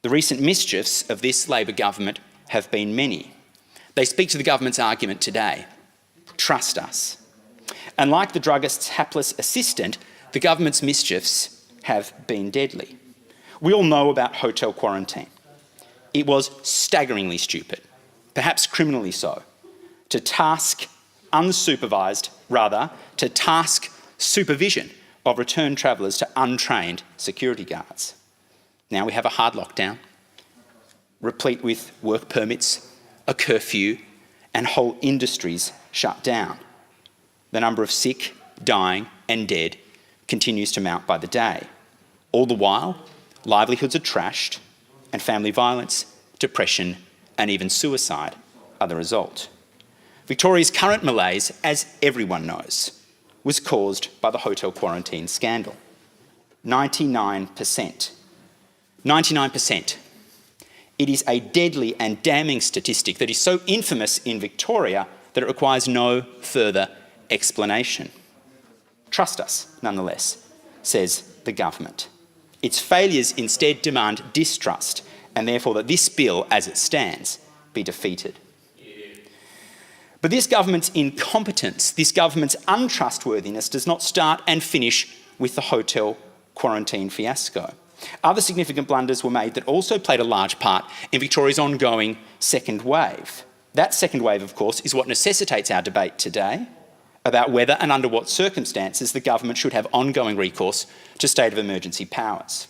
The recent mischiefs of this Labor government have been many. They speak to the government's argument today: trust us. And like the druggist's hapless assistant, the government's mischiefs have been deadly. We all know about hotel quarantine. It was staggeringly stupid, perhaps criminally so, to task supervision of returned travellers to untrained security guards. Now we have a hard lockdown, replete with work permits, a curfew, and whole industries shut down. The number of sick, dying, and dead continues to mount by the day. All the while, livelihoods are trashed, and family violence, depression, and even suicide are the result. Victoria's current malaise, as everyone knows, was caused by the hotel quarantine scandal. 99%. 99%. It is a deadly and damning statistic that is so infamous in Victoria that it requires no further explanation. Trust us, nonetheless, says the government. Its failures instead demand distrust, and therefore that this bill, as it stands, be defeated. But this government's incompetence, this government's untrustworthiness does not start and finish with the hotel quarantine fiasco. Other significant blunders were made that also played a large part in Victoria's ongoing second wave. That second wave, of course, is what necessitates our debate today about whether and under what circumstances the government should have ongoing recourse to state of emergency powers.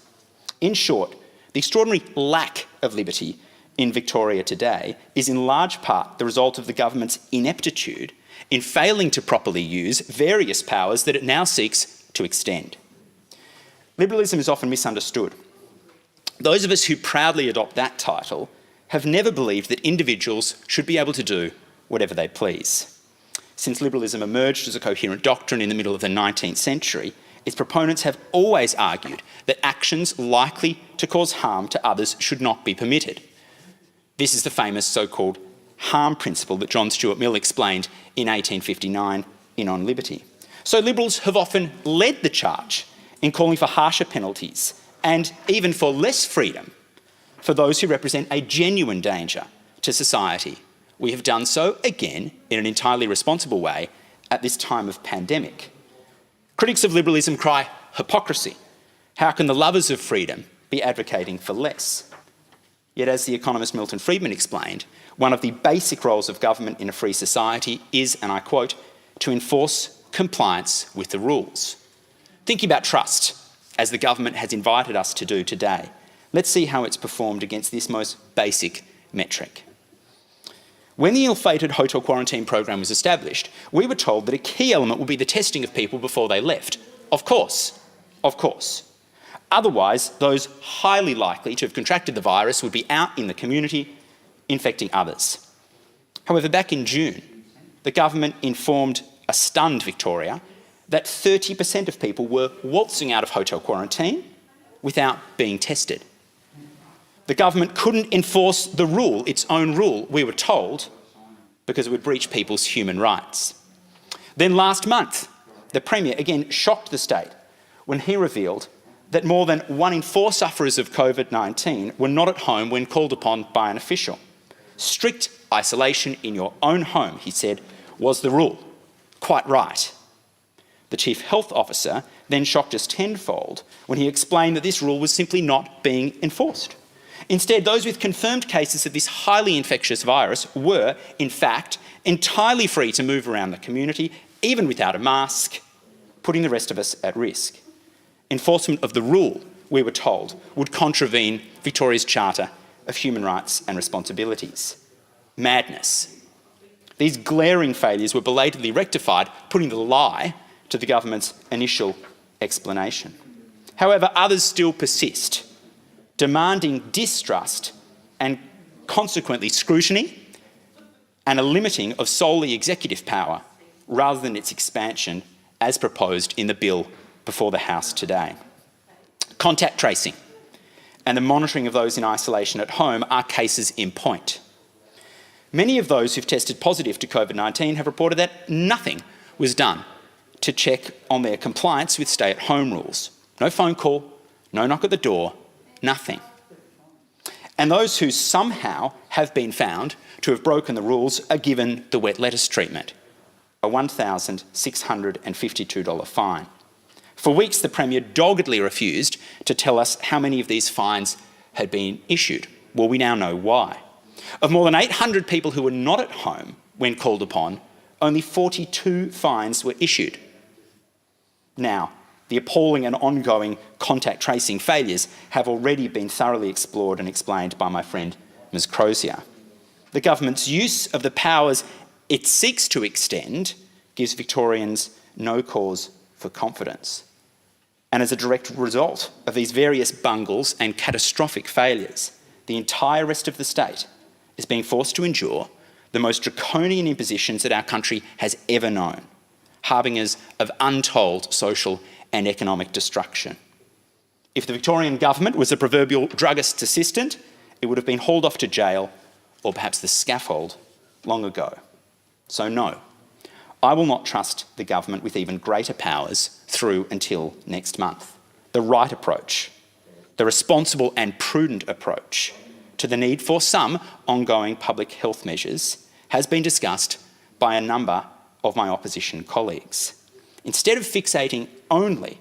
In short, the extraordinary lack of liberty in Victoria today is in large part the result of the government's ineptitude in failing to properly use various powers that it now seeks to extend. Liberalism is often misunderstood. Those of us who proudly adopt that title have never believed that individuals should be able to do whatever they please. Since liberalism emerged as a coherent doctrine in the middle of the 19th century, its proponents have always argued that actions likely to cause harm to others should not be permitted. This is the famous so-called harm principle that John Stuart Mill explained in 1859 in On Liberty. So Liberals have often led the charge in calling for harsher penalties and even for less freedom for those who represent a genuine danger to society. We have done so again in an entirely responsible way at this time of pandemic. Critics of liberalism cry hypocrisy. How can the lovers of freedom be advocating for less? Yet, as the economist Milton Friedman explained, one of the basic roles of government in a free society is, and I quote, to enforce compliance with the rules. Thinking about trust, as the government has invited us to do today, let's see how it's performed against this most basic metric. When the ill-fated hotel quarantine program was established, we were told that a key element would be the testing of people before they left. Of course. Otherwise, those highly likely to have contracted the virus would be out in the community, infecting others. However, back in June, the government informed a stunned Victoria that 30% of people were waltzing out of hotel quarantine without being tested. The government couldn't enforce the rule, its own rule, we were told, because it would breach people's human rights. Then last month, the Premier again shocked the state when he revealed that more than 1 in 4 sufferers of COVID-19 were not at home when called upon by an official. Strict isolation in your own home, he said, was the rule. Quite right. The Chief Health Officer then shocked us tenfold when he explained that this rule was simply not being enforced. Instead, those with confirmed cases of this highly infectious virus were, in fact, entirely free to move around the community, even without a mask, putting the rest of us at risk. Enforcement of the rule, we were told, would contravene Victoria's Charter of Human Rights and Responsibilities. Madness. These glaring failures were belatedly rectified, putting the lie to the government's initial explanation. However, others still persist, demanding distrust and consequently scrutiny and a limiting of solely executive power rather than its expansion as proposed in the bill before the House today. Contact tracing and the monitoring of those in isolation at home are cases in point. Many of those who've tested positive to COVID-19 have reported that nothing was done to check on their compliance with stay-at-home rules. No phone call, no knock at the door, nothing. And those who somehow have been found to have broken the rules are given the wet lettuce treatment, a $1,652 fine. For weeks, the Premier doggedly refused to tell us how many of these fines had been issued. Well, we now know why. Of more than 800 people who were not at home when called upon, only 42 fines were issued. Now, the appalling and ongoing contact tracing failures have already been thoroughly explored and explained by my friend Ms Crozier. The government's use of the powers it seeks to extend gives Victorians no cause for confidence. And as a direct result of these various bungles and catastrophic failures, the entire rest of the state is being forced to endure the most draconian impositions that our country has ever known, harbingers of untold social and economic destruction. If the Victorian government was a proverbial druggist's assistant, it would have been hauled off to jail or perhaps the scaffold long ago. So no, I will not trust the government with even greater powers through until next month. The right approach, the responsible and prudent approach to the need for some ongoing public health measures has been discussed by a number of my opposition colleagues. Instead of fixating only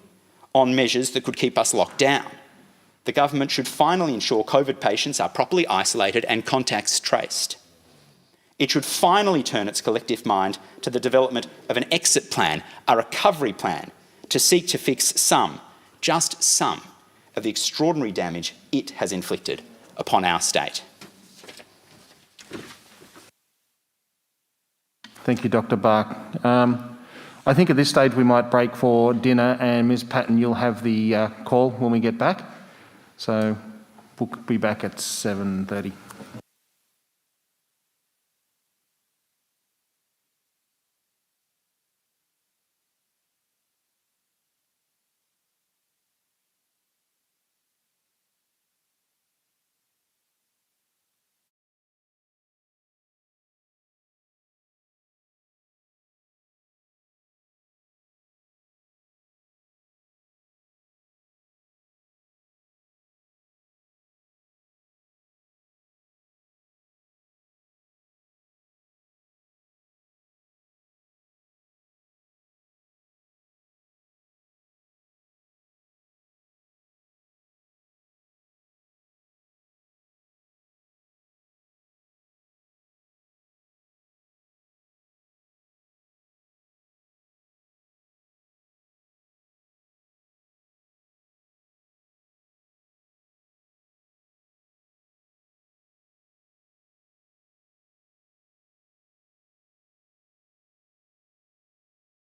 on measures that could keep us locked down, the government should finally ensure COVID patients are properly isolated and contacts traced. It should finally turn its collective mind to the development of an exit plan, a recovery plan, to seek to fix some, just some, of the extraordinary damage it has inflicted upon our state. Thank you, Dr. Bark. I think at this stage we might break for dinner, and Ms Patton, you'll have the call when we get back. So we'll be back at 7:30.